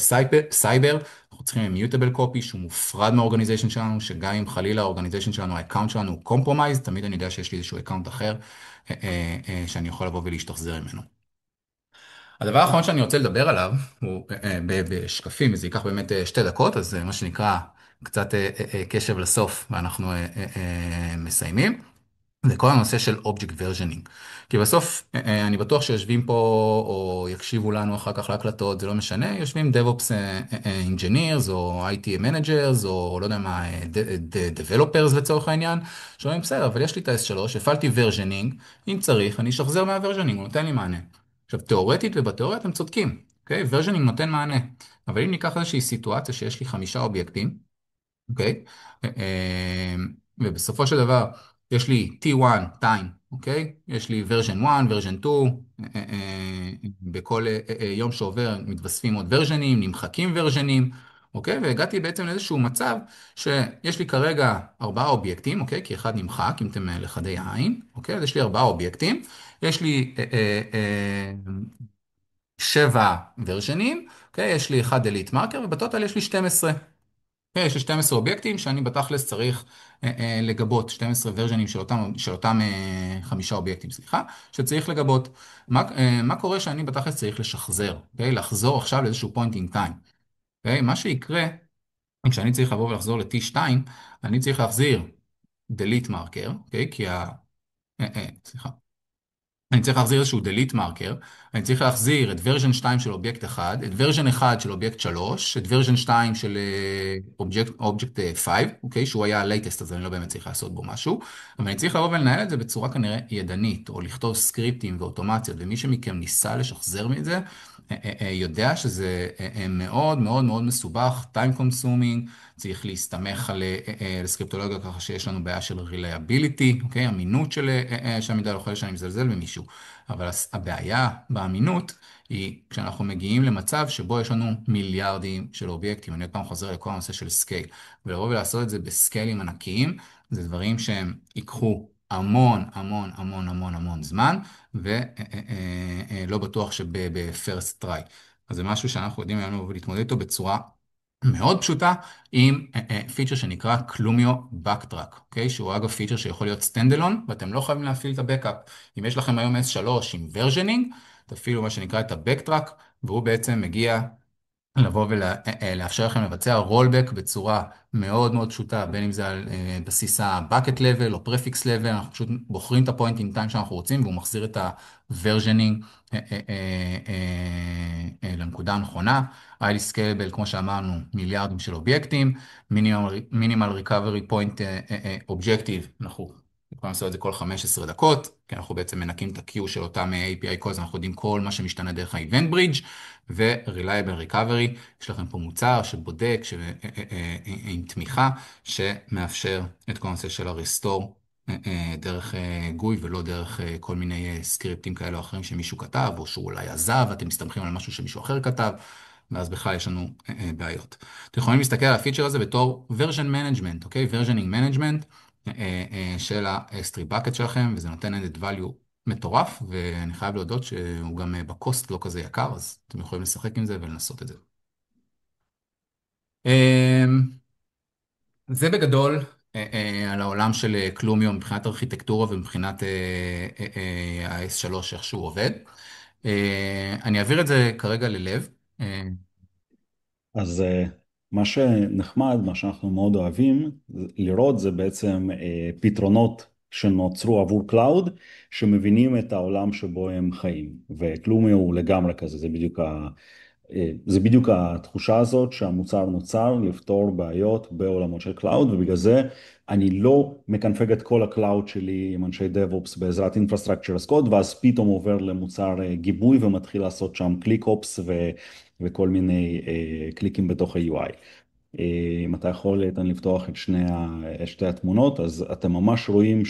סייבר, אנחנו צריכים Immutable Copy שהוא מופרד מהאורגניזיישן שלנו, שגם אם חלילה האורגניזיישן שלנו, האקאונט שלנו הוא compromised, תמיד אני יודע שיש לי איזשהו אקאונט אחר שאני יכול לבוא ולהשתחזר ממנו. הדבר האחרון שאני רוצה לדבר עליו הוא בשקפים, וזה ייקח באמת 2 דקות, אז מה שנקרא קצת קשב לסוף ואנחנו מסיימים. זה כל הנושא של Object Versioning. כי בסוף, אני בטוח שיושבים פה, או יקשיבו לנו אחר כך להקלטות, זה לא משנה, יושבים DevOps Engineers, או IT Managers, או לא יודע מה, Developers לצורך העניין, שאומרים, בסדר, אבל יש לי את ה-S3, הפעלתי Versioning, אם צריך, אני אשחזר מה-Versioning, הוא נותן לי מענה. עכשיו, תיאורטית ובתיאוריה אתם צודקים, אוקיי? Versioning נותן מענה. אבל אם ניקח איזושהי סיטואציה שיש לי 5 אובייקטים, אוקיי? ובסופו של דבר, יש לי T1 time, אוקיי? יש לי version 1, version 2, בכל יום שעובר מתווספים עוד versionים, נמחקים versionים, אוקיי? והגעתי בעצם לאיזשהו מצב שיש לי כרגע 4 אובייקטים, אוקיי? כי אחד נמחק, אם אתם לחדי העין, אוקיי? אז יש לי 4 אובייקטים, יש לי 7 versionים, אוקיי? יש לי 1 delete marker, ובטוטל יש לי 12. יש לי 12 אובייקטים שאני בתכלס צריך לגבות, 12 ורז'נים של אותם 5 אובייקטים, סליחה, שצריך לגבות. מה קורה שאני בתכלס צריך לשחזר, לחזור עכשיו לאיזשהו point in time. מה שיקרה, כשאני צריך לבוא ולחזור ל-T2, אני צריך להחזיר delete marker, כי סליחה. אני צריך להחזיר איזשהו delete marker, אני צריך להחזיר את version 2 של אובייקט 1, את version 1 של אובייקט 3, את version 2 של אובייקט 5, אוקיי? שהוא היה ה-latest, אז אני לא באמת צריך לעשות בו משהו, אבל אני צריך לבוא ולנהל את זה בצורה כנראה ידנית, או לכתוב סקריפטים ואוטומציות, ומי שמכם ניסה לשחזר מזה, יודע שזה מאוד מאוד מאוד מסובך, time consuming, צריך להסתמך על סקריפטולוגיה ככה שיש לנו בעיה של reliability, אוקיי? אמינות שהמידע לא יכול שאני מזלזל במישהו. אבל הבעיה באמינות היא כשאנחנו מגיעים למצב שבו יש לנו מיליארדים של אובייקטים. אני עוד פעם חוזר לכל הנושא של סקייל. ולבוא ולעשות את זה בסקיילים ענקיים, זה דברים שהם ייקחו המון המון המון המון המון זמן, ולא בטוח שבפרסט טריי. אז זה משהו שאנחנו יודעים היום להתמודד איתו בצורה מאוד פשוטה עם פיצ'ר שנקרא קלומיו Backtrack, אוקיי? שהוא אגב פיצ'ר שיכול להיות סטנדלון, ואתם לא חייבים להפעיל את הבקאפ. אם יש לכם היום S3 עם versioning, תפעילו מה שנקרא את ה-Backtrack, והוא בעצם מגיע לבוא ולאפשר לכם לבצע רולבק בצורה מאוד מאוד פשוטה, בין אם זה על בסיס ה-bucket level או prefix level, אנחנו פשוט בוחרים את ה-point in time שאנחנו רוצים, והוא מחזיר את ה-versioning לנקודה הנכונה. highly scalable, כמו שאמרנו, מיליארדים של אובייקטים, minimal recovery point objective, אנחנו יכולים לעשות את זה כל 15 דקות, כי אנחנו בעצם מנקים את ה-queue של אותם API calls, אנחנו יודעים כל מה שמשתנה דרך ה-event bridge, ו-reliable recovery, יש לכם פה מוצר שבודק, עם תמיכה, שמאפשר את כל הנושא של הרסטור דרך גוי, ולא דרך כל מיני סקריפטים כאלה או אחרים שמישהו כתב, או שהוא אולי עזב, אתם מסתמכים על משהו שמישהו אחר כתב, ואז בכלל יש לנו בעיות. אתם יכולים להסתכל על הפיצ'ר הזה בתור version management, אוקיי? versioning management של ה-S3 bucket שלכם, וזה נותן added value מטורף, ואני חייב להודות שהוא גם בקוסט לא כזה יקר, אז אתם יכולים לשחק עם זה ולנסות את זה. זה בגדול על העולם של קלומיו מבחינת ארכיטקטורה ומבחינת ה-S3 איך שהוא עובד. אני אעביר את זה כרגע ללב. אז מה שנחמד, מה שאנחנו מאוד אוהבים לראות זה בעצם פתרונות שנוצרו עבור קלאוד, שמבינים את העולם שבו הם חיים. וקלומי הוא לגמרי כזה, זה בדיוק התחושה הזאת שהמוצר נוצר לפתור בעיות בעולמות של קלאוד, ובגלל זה אני לא מקנפג את כל הקלאוד שלי עם אנשי DevOps בעזרת Infrastructure as Code, ואז פתאום עובר למוצר גיבוי ומתחיל לעשות שם קליק אופס וכל מיני קליקים בתוך ה-UI. אם אתה יכול איתן לפתוח את שתי התמונות, אז אתם ממש רואים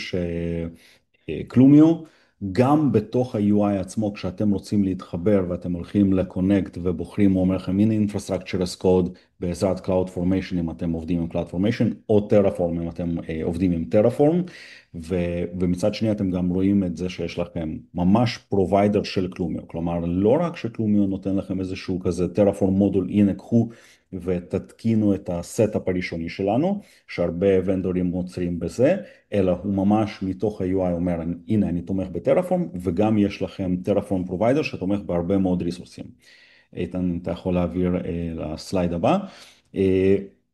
קלומיו, גם בתוך ה-UI עצמו, כשאתם רוצים להתחבר ואתם הולכים לקונקט ובוחרים, הוא אומר לכם, הנה Infrastructure as Code בעזרת CloudFormation אם אתם עובדים עם CloudFormation, או Terraform אם אתם עובדים עם Terraform, ומצד שני אתם גם רואים את זה שיש לכם ממש פרוביידר של קלומיו, כלומר לא רק שקלומיו נותן לכם איזשהו כזה Terraform מודול, הנה קחו ותתקינו את הסטאפ הראשוני שלנו, שהרבה ונדורים מוצרים בזה, אלא הוא ממש מתוך ה-UI אומר, הנה אני תומך בטרפורם, וגם יש לכם טרפורם פרוביידר שתומך בהרבה מאוד ריסורסים. איתן, אתה יכול להעביר לסלייד הבא.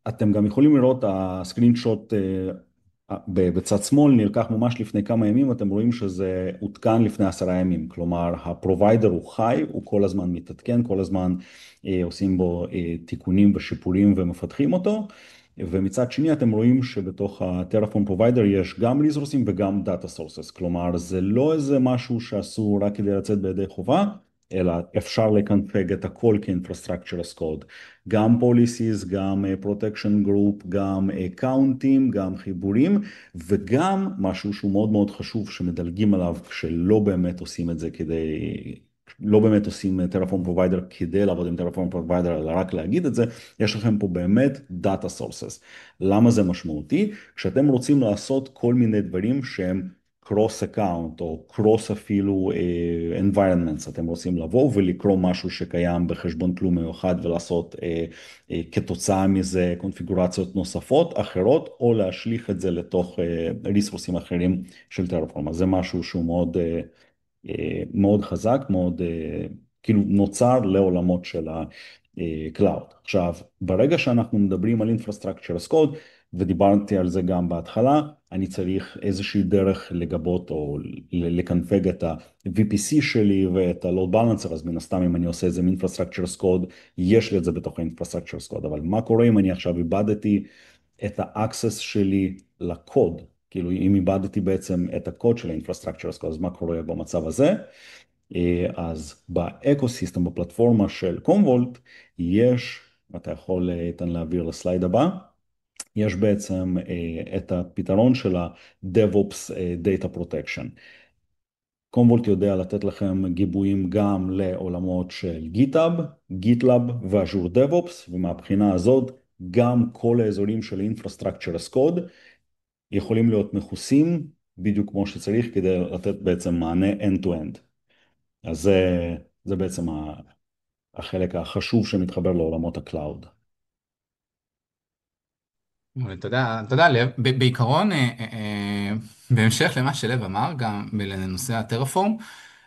אתם גם יכולים לראות הסקרין שוט בצד שמאל, נלקח ממש לפני כמה ימים, אתם רואים שזה הותקן לפני 10 ימים, כלומר הפרוביידר הוא חי, הוא כל הזמן מתעדכן, כל הזמן עושים בו תיקונים ושיפורים ומפתחים אותו, ומצד שני אתם רואים שבתוך ה-Terraform Provider יש גם ריסורסים וגם Data Sources, כלומר זה לא איזה משהו שעשו רק כדי לצאת בידי חובה, אלא אפשר לקנפג את הכל כ-Infrastructure as Code. גם policies, גם protection group, גם counting, גם חיבורים, וגם משהו שהוא מאוד מאוד חשוב שמדלגים עליו כשלא באמת עושים את זה לא באמת עושים Terraform Provider כדי לעבוד עם Terraform Provider, אלא רק להגיד את זה, יש לכם פה באמת Data Sources. למה זה משמעותי? כשאתם רוצים לעשות כל מיני דברים שהם קרוס אקאונט או קרוס אפילו environments, אתם רוצים לבוא ולקרוא משהו שקיים בחשבון קלומי אחד ולעשות כתוצאה מזה קונפיגורציות נוספות אחרות, או להשליך את זה לתוך ריסורסים אחרים של טרפורם. אז זה משהו שהוא מאוד חזק, מאוד כאילו נוצר לעולמות של ה-Cloud. עכשיו, ברגע שאנחנו מדברים על Infrastructure as Code, ודיברתי על זה גם בהתחלה, אני צריך איזושהי דרך לגבות או לקנפג את ה-VPC שלי ואת ה-Load Balancer, אז מן הסתם אם אני עושה את זה עם Infrastructure as Code, יש לי את זה בתוך ה-Infrastructure as Code, אבל מה קורה אם אני עכשיו איבדתי את ה-access שלי לקוד? כאילו אם איבדתי בעצם את הקוד של ה-Infrastructure as Code, אז מה קורה במצב הזה? אז באקוסיסטם, בפלטפורמה של קומוולט, יש, אתה יכול איתן להעביר לסלייד הבא, יש בעצם את הפתרון של ה-DevOps Data Protection. קומוולט יודע לתת לכם גיבויים גם לעולמות של GitHub, GitLab ואז'ור DevOps, ומהבחינה הזאת גם כל האזורים של Infrastructure as Code יכולים להיות מכוסים בדיוק כמו שצריך כדי לתת בעצם מענה end-to-end. אז זה בעצם החלק החשוב שמתחבר לעולמות תודה לב. בעיקרון, בהמשך למה שלב אמר, גם לנושא הטרפורם,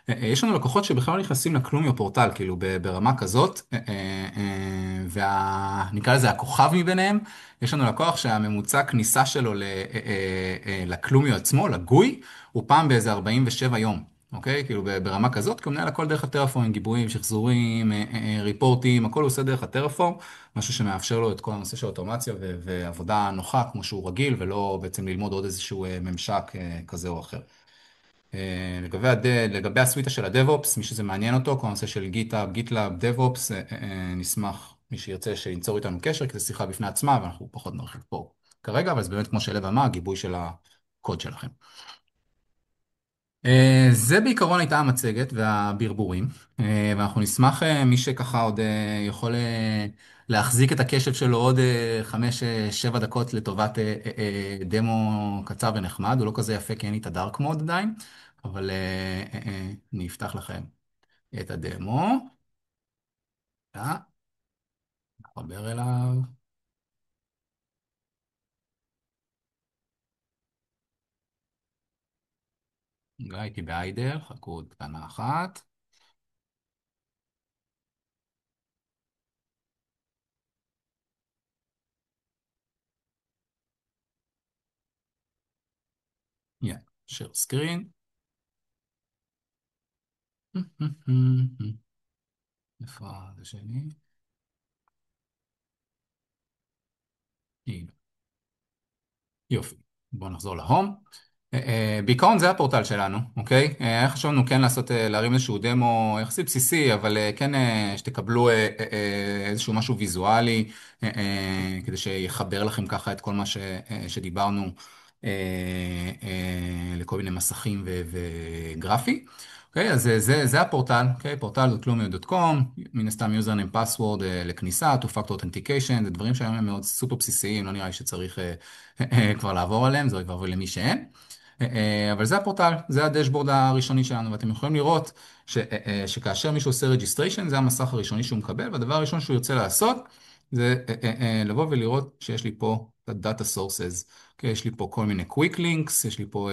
יש לנו לקוחות שבכלל לא נכנסים לכלום בפורטל, כאילו ברמה כזאת, ונקרא לזה הכוכב מביניהם, יש לנו לקוח שהממוצע כניסה שלו לקלומיו עצמו, לגוי, הוא פעם באיזה 47 יום, אוקיי? כאילו ברמה כזאת, כי הוא מנהל הכל דרך הטרפורם, גיבויים, שחזורים, ריפורטים, הכל הוא עושה דרך הטרפורם, משהו שמאפשר לו את כל הנושא של אוטומציה ועבודה נוחה כמו שהוא רגיל, ולא בעצם ללמוד עוד איזשהו ממשק כזה או אחר. לגבי הסוויטה של הדב-אופס, מי שזה מעניין אותו, כל הנושא של גיטהאב, גיטלאב, דב-אופס, נשמח מי שירצה שינצור איתנו קשר, כי זו שיחה בפני עצמה, ואנחנו פחות נרחיב פה כרגע, אבל זה באמת כמו שלב אמר, גיבוי של הקוד שלכם. זה בעיקרון הייתה המצגת והברבורים, ואנחנו נשמח מי שככה עוד יכול להחזיק את הקשב שלו עוד 5-7 דקות לטובת דמו קצר ונחמד, הוא לא כזה יפה כי אין לי את הדארק מוד עדיין, אבל אני אפתח לכם את הדמו, נחבר אליו, הייתי באיידל, חכו עוד קטנה אחת. share screen. איפה זה שלי? הנה. יופי, בואו נחזור להום. בעיקרון זה הפורטל שלנו, אוקיי? היה חשוב לנו כן להרים איזשהו דמו יחסית בסיסי, אבל כן שתקבלו איזשהו משהו ויזואלי, כדי שיחבר לכם ככה את כל מה שדיברנו לכל מיני מסכים וגרפי. אוקיי, אז זה הפורטל, אוקיי? פורטל.lumio.com, מן הסתם username password לכניסה, two factor authentication, זה דברים שהיום הם מאוד סופר בסיסיים, לא נראה לי שצריך כבר לעבור עליהם, זה כבר למי שאין. אבל זה הפורטל, זה הדשבורד הראשוני שלנו, ואתם יכולים לראות שכאשר מישהו עושה registration, זה המסך הראשוני שהוא מקבל, והדבר הראשון שהוא ירצה לעשות, זה לבוא ולראות שיש לי פה את ה-data sources. Okay, יש לי פה כל מיני quick links, יש לי פה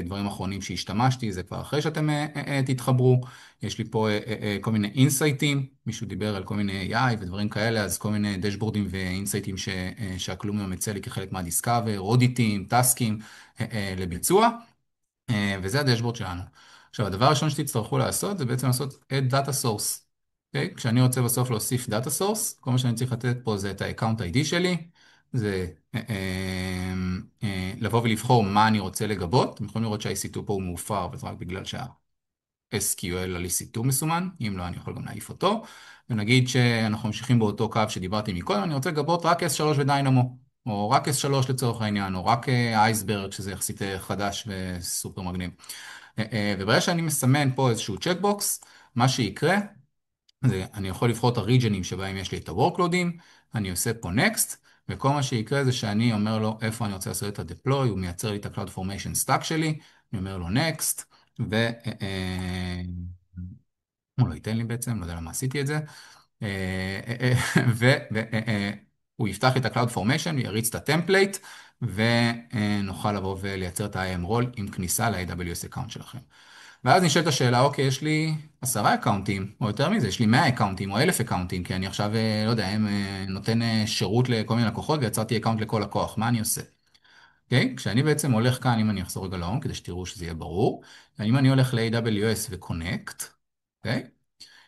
דברים אחרונים שהשתמשתי, זה כבר אחרי שאתם תתחברו. יש לי פה כל מיני אינסייטים, מישהו דיבר על כל מיני AI ודברים כאלה, אז כל מיני דשבורדים ואינסייטים שהקלומיו מציע לי כחלק מהדיסקאבר, אודיטים, טסקים לביצוע, וזה הדשבורד שלנו. עכשיו, הדבר הראשון שתצטרכו לעשות זה בעצם לעשות add data source. Okay? כשאני רוצה בסוף להוסיף data source, כל מה שאני צריך לתת פה זה את ה-account ID שלי, זה לבוא ולבחור מה אני רוצה לגבות. אתם יכולים לראות שה-EC2 פה הוא מאופר, וזה רק בגלל SQL על EC2 מסומן, אם לא אני יכול גם להעיף אותו, ונגיד שאנחנו ממשיכים באותו קו שדיברתי מקודם, אני רוצה לגבות רק S3 ודיינמו, או רק S3 לצורך העניין, או רק אייסברג, שזה יחסית חדש וסופר מגניב. וברגע שאני מסמן פה איזשהו צ'קבוקס, מה שיקרה, זה אני יכול לבחור את הריג'נים שבהם יש לי את ה-workloadים, אני עושה פה next, וכל מה שיקרה זה שאני אומר לו איפה אני רוצה לעשות את ה-deploy, הוא מייצר לי את ה-cloud formation stack שלי, אני אומר לו next, הוא לא ייתן לי בעצם, לא יודע למה עשיתי את זה, והוא יפתח את ה-Cloud Formation, יריץ את הטמפלייט, ונוכל לבוא ולייצר את ה-IAM role עם כניסה ל-AWS account שלכם. ואז נשאלת השאלה, אוקיי, יש לי 10 אקאונטים, או יותר מזה, יש לי 100 אקאונטים, או 1,000 אקאונטים, כי אני עכשיו, לא יודע, נותן שירות לכל מיני לקוחות, ויצרתי אקאונט לכל לקוח, מה אני עושה? אוקיי? כשאני בעצם הולך כאן, אם אני אחזור רגע להום, כדי שתראו שזה יהיה ברור, אם אני הולך ל-AWS ו-Connect, אוקיי?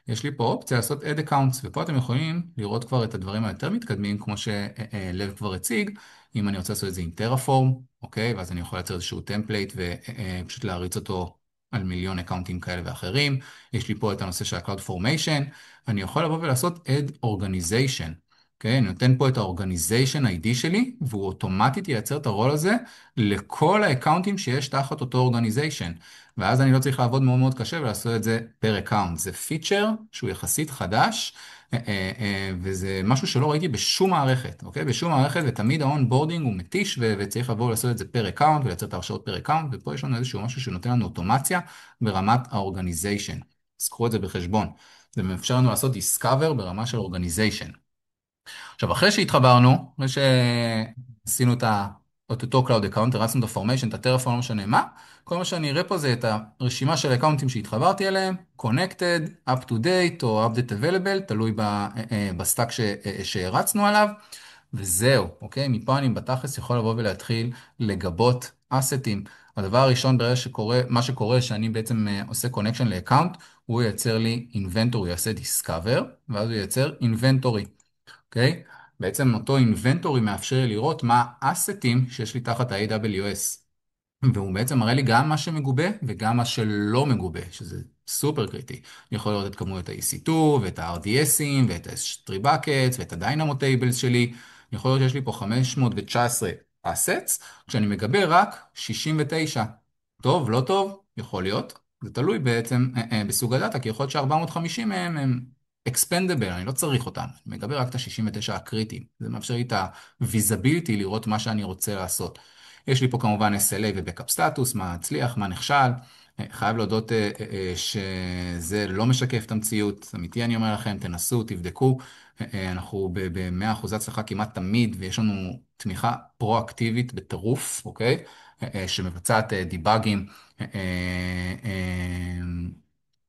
יש לי פה אופציה לעשות add accounts, ופה אתם יכולים לראות כבר את הדברים היותר מתקדמים, כמו שלב כבר הציג, אם אני רוצה לעשות את זה עם טרפורם, אוקיי? ואז אני יכול לייצר איזשהו טמפלייט ופשוט להריץ אותו על מיליון אקאונטים כאלה ואחרים. יש לי פה את הנושא של ה-Cloud Formation, אני יכול לבוא ולעשות add organization, אוקיי? אני נותן פה את ה-organization ID שלי, והוא אוטומטית ייצר את הרול הזה לכל האקאונטים שיש תחת אותו organization. ואז אני לא צריך לעבוד מאוד מאוד קשה ולעשות את זה פר אקאונט. זה פיצ'ר שהוא יחסית חדש, וזה משהו שלא ראיתי בשום מערכת, אוקיי? בשום מערכת, ותמיד האונבורדינג הוא מתיש, וצריך לבוא ולעשות את זה פר אקאונט, ולייצר את ההרשאות פר אקאונט, ופה יש לנו איזשהו משהו שנותן לנו אוטומציה ברמת האורגניזיישן. אז קחו את זה בחשבון. זה מאפשר לנו לעשות דיסקאבר ברמה של אורגניזיישן. עכשיו, אחרי שהתחברנו, אחרי שעשינו את את אותו Cloud Account, הרצנו את הפורמיישן, את הטרפורם, לא משנה מה. כל מה שאני אראה פה זה את הרשימה של אקאונטים שהתחברתי אליהם, Connected, Up to Date או Update Available, תלוי בסטאק שהרצנו עליו, וזהו, אוקיי? מפה אני בתכלס יכול לבוא ולהתחיל לגבות אסטים. הדבר הראשון ברגע שקורה, מה שקורה שאני בעצם עושה קונקשן לאקאונט, הוא ייצר לי inventory, הוא יעשה discover, ואז הוא ייצר inventory, אוקיי? בעצם אותו inventory מאפשר לי לראות מה האסטים שיש לי תחת ה-AWS. והוא בעצם מראה לי גם מה שמגובה וגם מה שלא מגובה, שזה סופר קריטי. אני יכול לראות את כמויות ה-EC2 ואת ה-RDSים ואת ה-S3 buckets ואת ה-Dynamo tables שלי. אני יכול לראות שיש לי פה 519 assets, כשאני מגבה רק 69. טוב, לא טוב? יכול להיות. זה תלוי בעצם בסוג הדאטה, כי יכול להיות ש-450 מהם הם expendable, אני לא צריך אותם. אני מגבה רק את ה-69 הקריטיים. זה מאפשר לי את ה-visibility לראות מה שאני רוצה לעשות. יש לי פה כמובן SLA ו-Backup Status, מה הצליח, מה נכשל. חייב להודות שזה לא משקף את המציאות. אמיתי אני אומר לכם, תנסו, תבדקו. אנחנו ב-100% הצלחה כמעט תמיד, ויש לנו תמיכה פרואקטיבית בטירוף, אוקיי? שמבצעת דיבאגים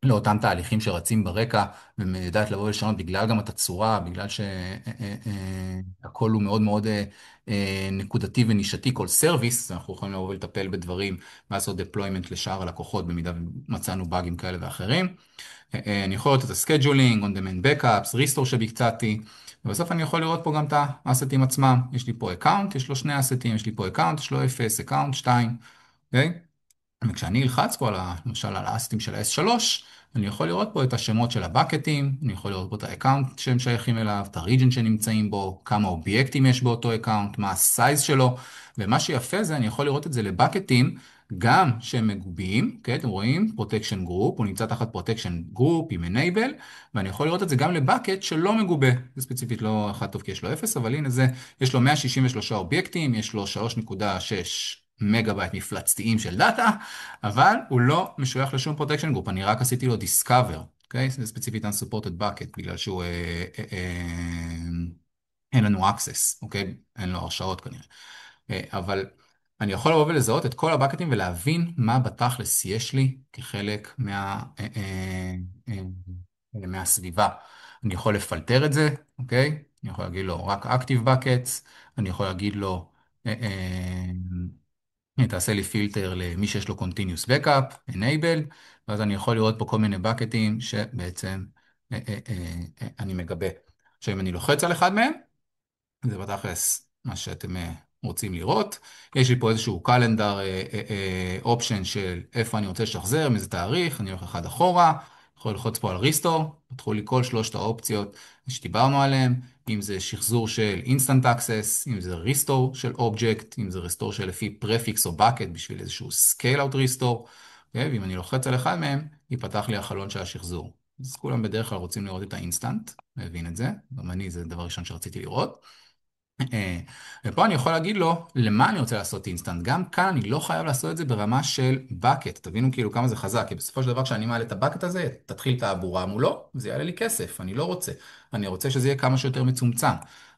לאותם תהליכים שרצים ברקע, ויודעת לבוא ולשנות בגלל גם את הצורה, בגלל שהכל הוא מאוד מאוד נקודתי ונישתי, כל סרוויס, אנחנו יכולים לבוא ולטפל בדברים, לעשות deployment לשאר הלקוחות, במידה ומצאנו באגים כאלה ואחרים. אני יכול לראות את ה-scheduling, on-demand backups, restore שביצעתי, ובסוף אני יכול לראות פה גם את האסטים עצמם. יש לי פה account, יש לו שני אסטים, יש לי פה account, יש לו 0, account 2, אוקיי? וכשאני אלחץ פה למשל על האסטים של ה-S3, אני יכול לראות פה את השמות של הבקטים, אני יכול לראות פה את האקאונט שהם שייכים אליו, את הריג'ן שנמצאים בו, כמה אובייקטים יש באותו אקאונט, מה הסייז שלו, ומה שיפה זה, אני יכול לראות את זה לבקטים, גם שהם מגובים, okay, אתם רואים, Protection Group, הוא נמצא תחת Protection Group עם Enable, ואני יכול לראות את זה גם לבקט שלא מגובה, זה ספציפית לא אחד טוב כי יש לו 0, אבל הנה זה, יש לו 163 אובייקטים, יש לו 3.6 מגה בייט מפלצתיים של דאטה, אבל הוא לא משוייך לשום פרוטקשן גרופ, אני רק עשיתי לו discover, אוקיי? זה ספציפית unsupported bucket, בגלל שהוא אין לנו access, אוקיי? אין לו הרשאות כנראה. אבל אני יכול לבוא ולזהות את כל הבקטים ולהבין מה בתכלס יש לי כחלק מהסביבה. אני יכול לפלטר את זה, אוקיי? אני יכול להגיד לו רק active buckets, אני יכול להגיד לו תעשה לי פילטר למי שיש לו Continuous Backup, Enable, ואז אני יכול לראות פה כל מיני בקטים שבעצם אני מגבה. עכשיו, אם אני לוחץ על אחד מהם, זה בתכלס מה שאתם רוצים לראות. יש לי פה איזשהו קלנדר אופשן של איפה אני רוצה לשחזר, מאיזה תאריך, אני הולך אחד אחורה, יכול ללחוץ פה על Restore, פתחו לי כל שלושת האופציות שדיברנו עליהן, אם זה שחזור של Instant Access, אם זה Restore של Object, אם זה Restore של לפי Prefix או Bucket בשביל איזשהו Scale Out Restore, ואם אני לוחץ על אחד מהם, ייפתח לי החלון של השחזור. אז כולם בדרך כלל רוצים לראות את האינסטנט, מבין את זה, גם אני זה דבר ראשון שרציתי לראות. ופה אני יכול להגיד לו למה אני רוצה לעשות אינסטנט. גם כאן אני לא חייב לעשות את זה ברמה של בקט. תבינו כאילו כמה זה חזק, כי בסופו של דבר כשאני מעלה את הבקט הזה, תתחיל את העבורה מולו, זה יעלה לי כסף, אני לא רוצה. אני רוצה שזה יהיה כמה שיותר מצומצם.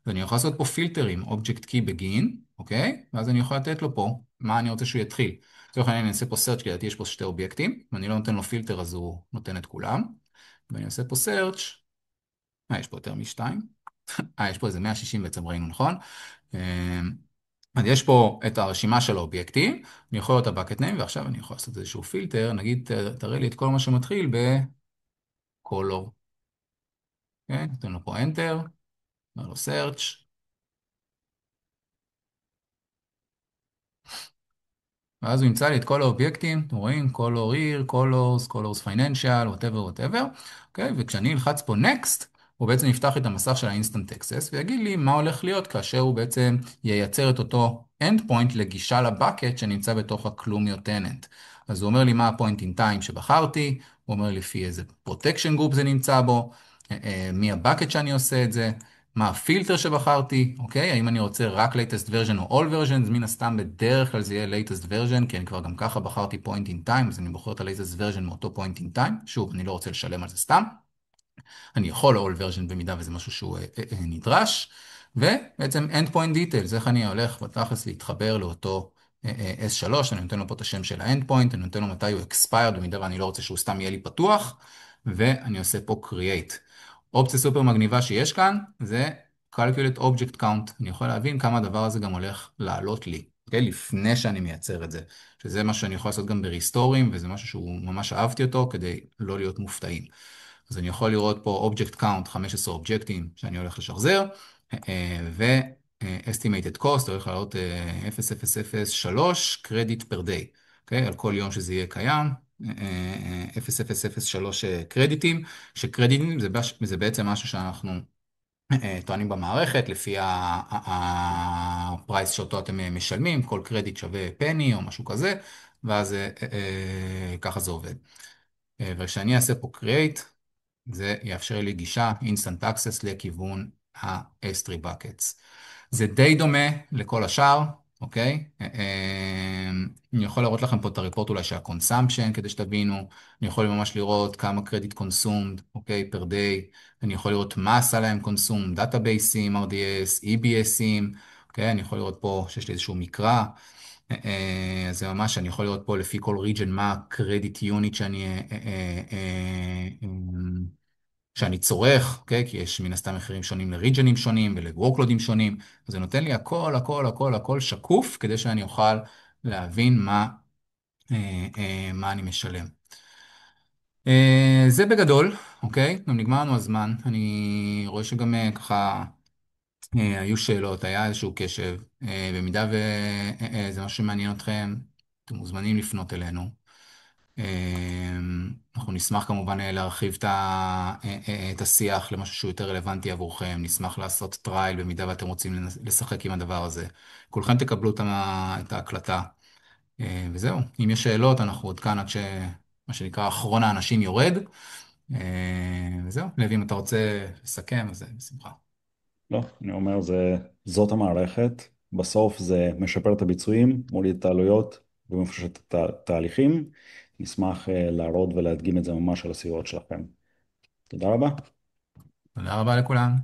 ואני יכול לעשות פה פילטרים, Object Key Begin, אוקיי? ואז אני יכול לתת לו פה מה אני רוצה שהוא יתחיל. לצורך העניין אני אעשה פה search, כי לדעתי יש פה שתי אובייקטים, ואני לא נותן לו פילטר אז הוא נותן את כולם. ואני אעשה פה search, יש פה יותר משתיים. יש פה איזה 160 בעצם ראינו, נכון? אז יש פה את הרשימה של האובייקטים, אני יכול לראות את ה-bucket name, ועכשיו אני יכול לעשות איזשהו פילטר, נגיד, תראה לי את כל מה שמתחיל ב-color. כן, ניתן לו פה Enter, נראה לו search. ואז הוא ימצא לי את כל האובייקטים, אתם רואים? color here, colors, colors financial, whatever. אוקיי? וכשאני אלחץ פה next, הוא בעצם יפתח את המסך של ה-instant access, ויגיד לי מה הולך להיות כאשר הוא בעצם ייצר את אותו endpoint לגישה לבקט שנמצא בתוך ה-Clumio tenant. אז הוא אומר לי מה ה-point in time שבחרתי, הוא אומר לי לפי איזה protection group זה נמצא בו, מי הבקט שאני עושה את זה, מה הפילטר שבחרתי, אוקיי? האם אני רוצה רק latest version או all versions, מן הסתם בדרך כלל זה יהיה latest version, כי אני כבר גם ככה בחרתי point in time, אז אני בוחר את ה-latest version מאותו point in time, שוב, אני לא רוצה לשלם על זה סתם. אני יכול all version במידה וזה משהו שהוא נדרש, ובעצם endpoint details, איך אני הולך בתכלס להתחבר לאותו S3, אני נותן לו פה את השם של האנד-פוינט, אני נותן לו מתי הוא expired, במידה ואני לא רוצה שהוא סתם יהיה לי פתוח, ואני עושה פה create. אופציה סופר מגניבה שיש כאן, זה calculate object count. אני יכול להבין כמה הדבר הזה גם הולך לעלות לי, okay? לפני שאני מייצר את זה, שזה מה שאני יכול לעשות גם בריסטורים, וזה משהו שהוא ממש אהבתי אותו, כדי לא להיות מופתעים. אז אני יכול לראות פה object count, 15 אובג'קטים שאני הולך לשחזר, ו-estimated cost, הולך לעלות 0.003 credit per day, אוקיי? על כל יום שזה יהיה קיים, 0.003 קרדיטים, שקרדיטים זה בעצם משהו שאנחנו טוענים במערכת, לפי הפרייס שאותו אתם משלמים, כל קרדיט שווה פני או משהו כזה, ואז ככה זה עובד. וכשאני אעשה פה create, זה יאפשר לי גישה instant access לכיוון ה-S3 buckets. זה די דומה לכל השאר, אוקיי? אני יכול להראות לכם פה את הריפורט אולי של ה-consumption כדי שתבינו. אני יכול ממש לראות כמה credit consumed, אוקיי? per day. אני יכול לראות מה עשה להם consume, דאטאבייסים, RDS, EBSים, אוקיי? אני יכול לראות פה שיש לי איזשהו מקרא. זה ממש, אני יכול לראות פה לפי כל region מה ה-credit unit שאני צורך, אוקיי? כי יש מן הסתם מחירים שונים לריג'נים שונים ולוורקלודים שונים, אז זה נותן לי הכל, הכל, הכל, הכל שקוף, כדי שאני אוכל להבין מה אני משלם. זה בגדול, אוקיי? גם נגמר לנו הזמן. אני רואה שגם ככה היו שאלות, היה איזשהו קשב. במידה וזה משהו שמעניין אתכם, אתם מוזמנים לפנות אלינו. אנחנו נשמח כמובן להרחיב את השיח למשהו שהוא יותר רלוונטי עבורכם, נשמח לעשות טרייל במידה ואתם רוצים לשחק עם הדבר הזה. כולכם תקבלו את ההקלטה, וזהו. אם יש שאלות, אנחנו עוד כאן עד מה שנקרא אחרון האנשים יורד, וזהו. לוי, אם אתה רוצה לסכם, אז בשמחה. לא, אני אומר, זאת המערכת. בסוף זה משפר את הביצועים, מוריד את העלויות ומפשט את התהליכים. נשמח להראות ולהדגים את זה ממש על הסירות שלכם. תודה רבה. תודה רבה לכולם.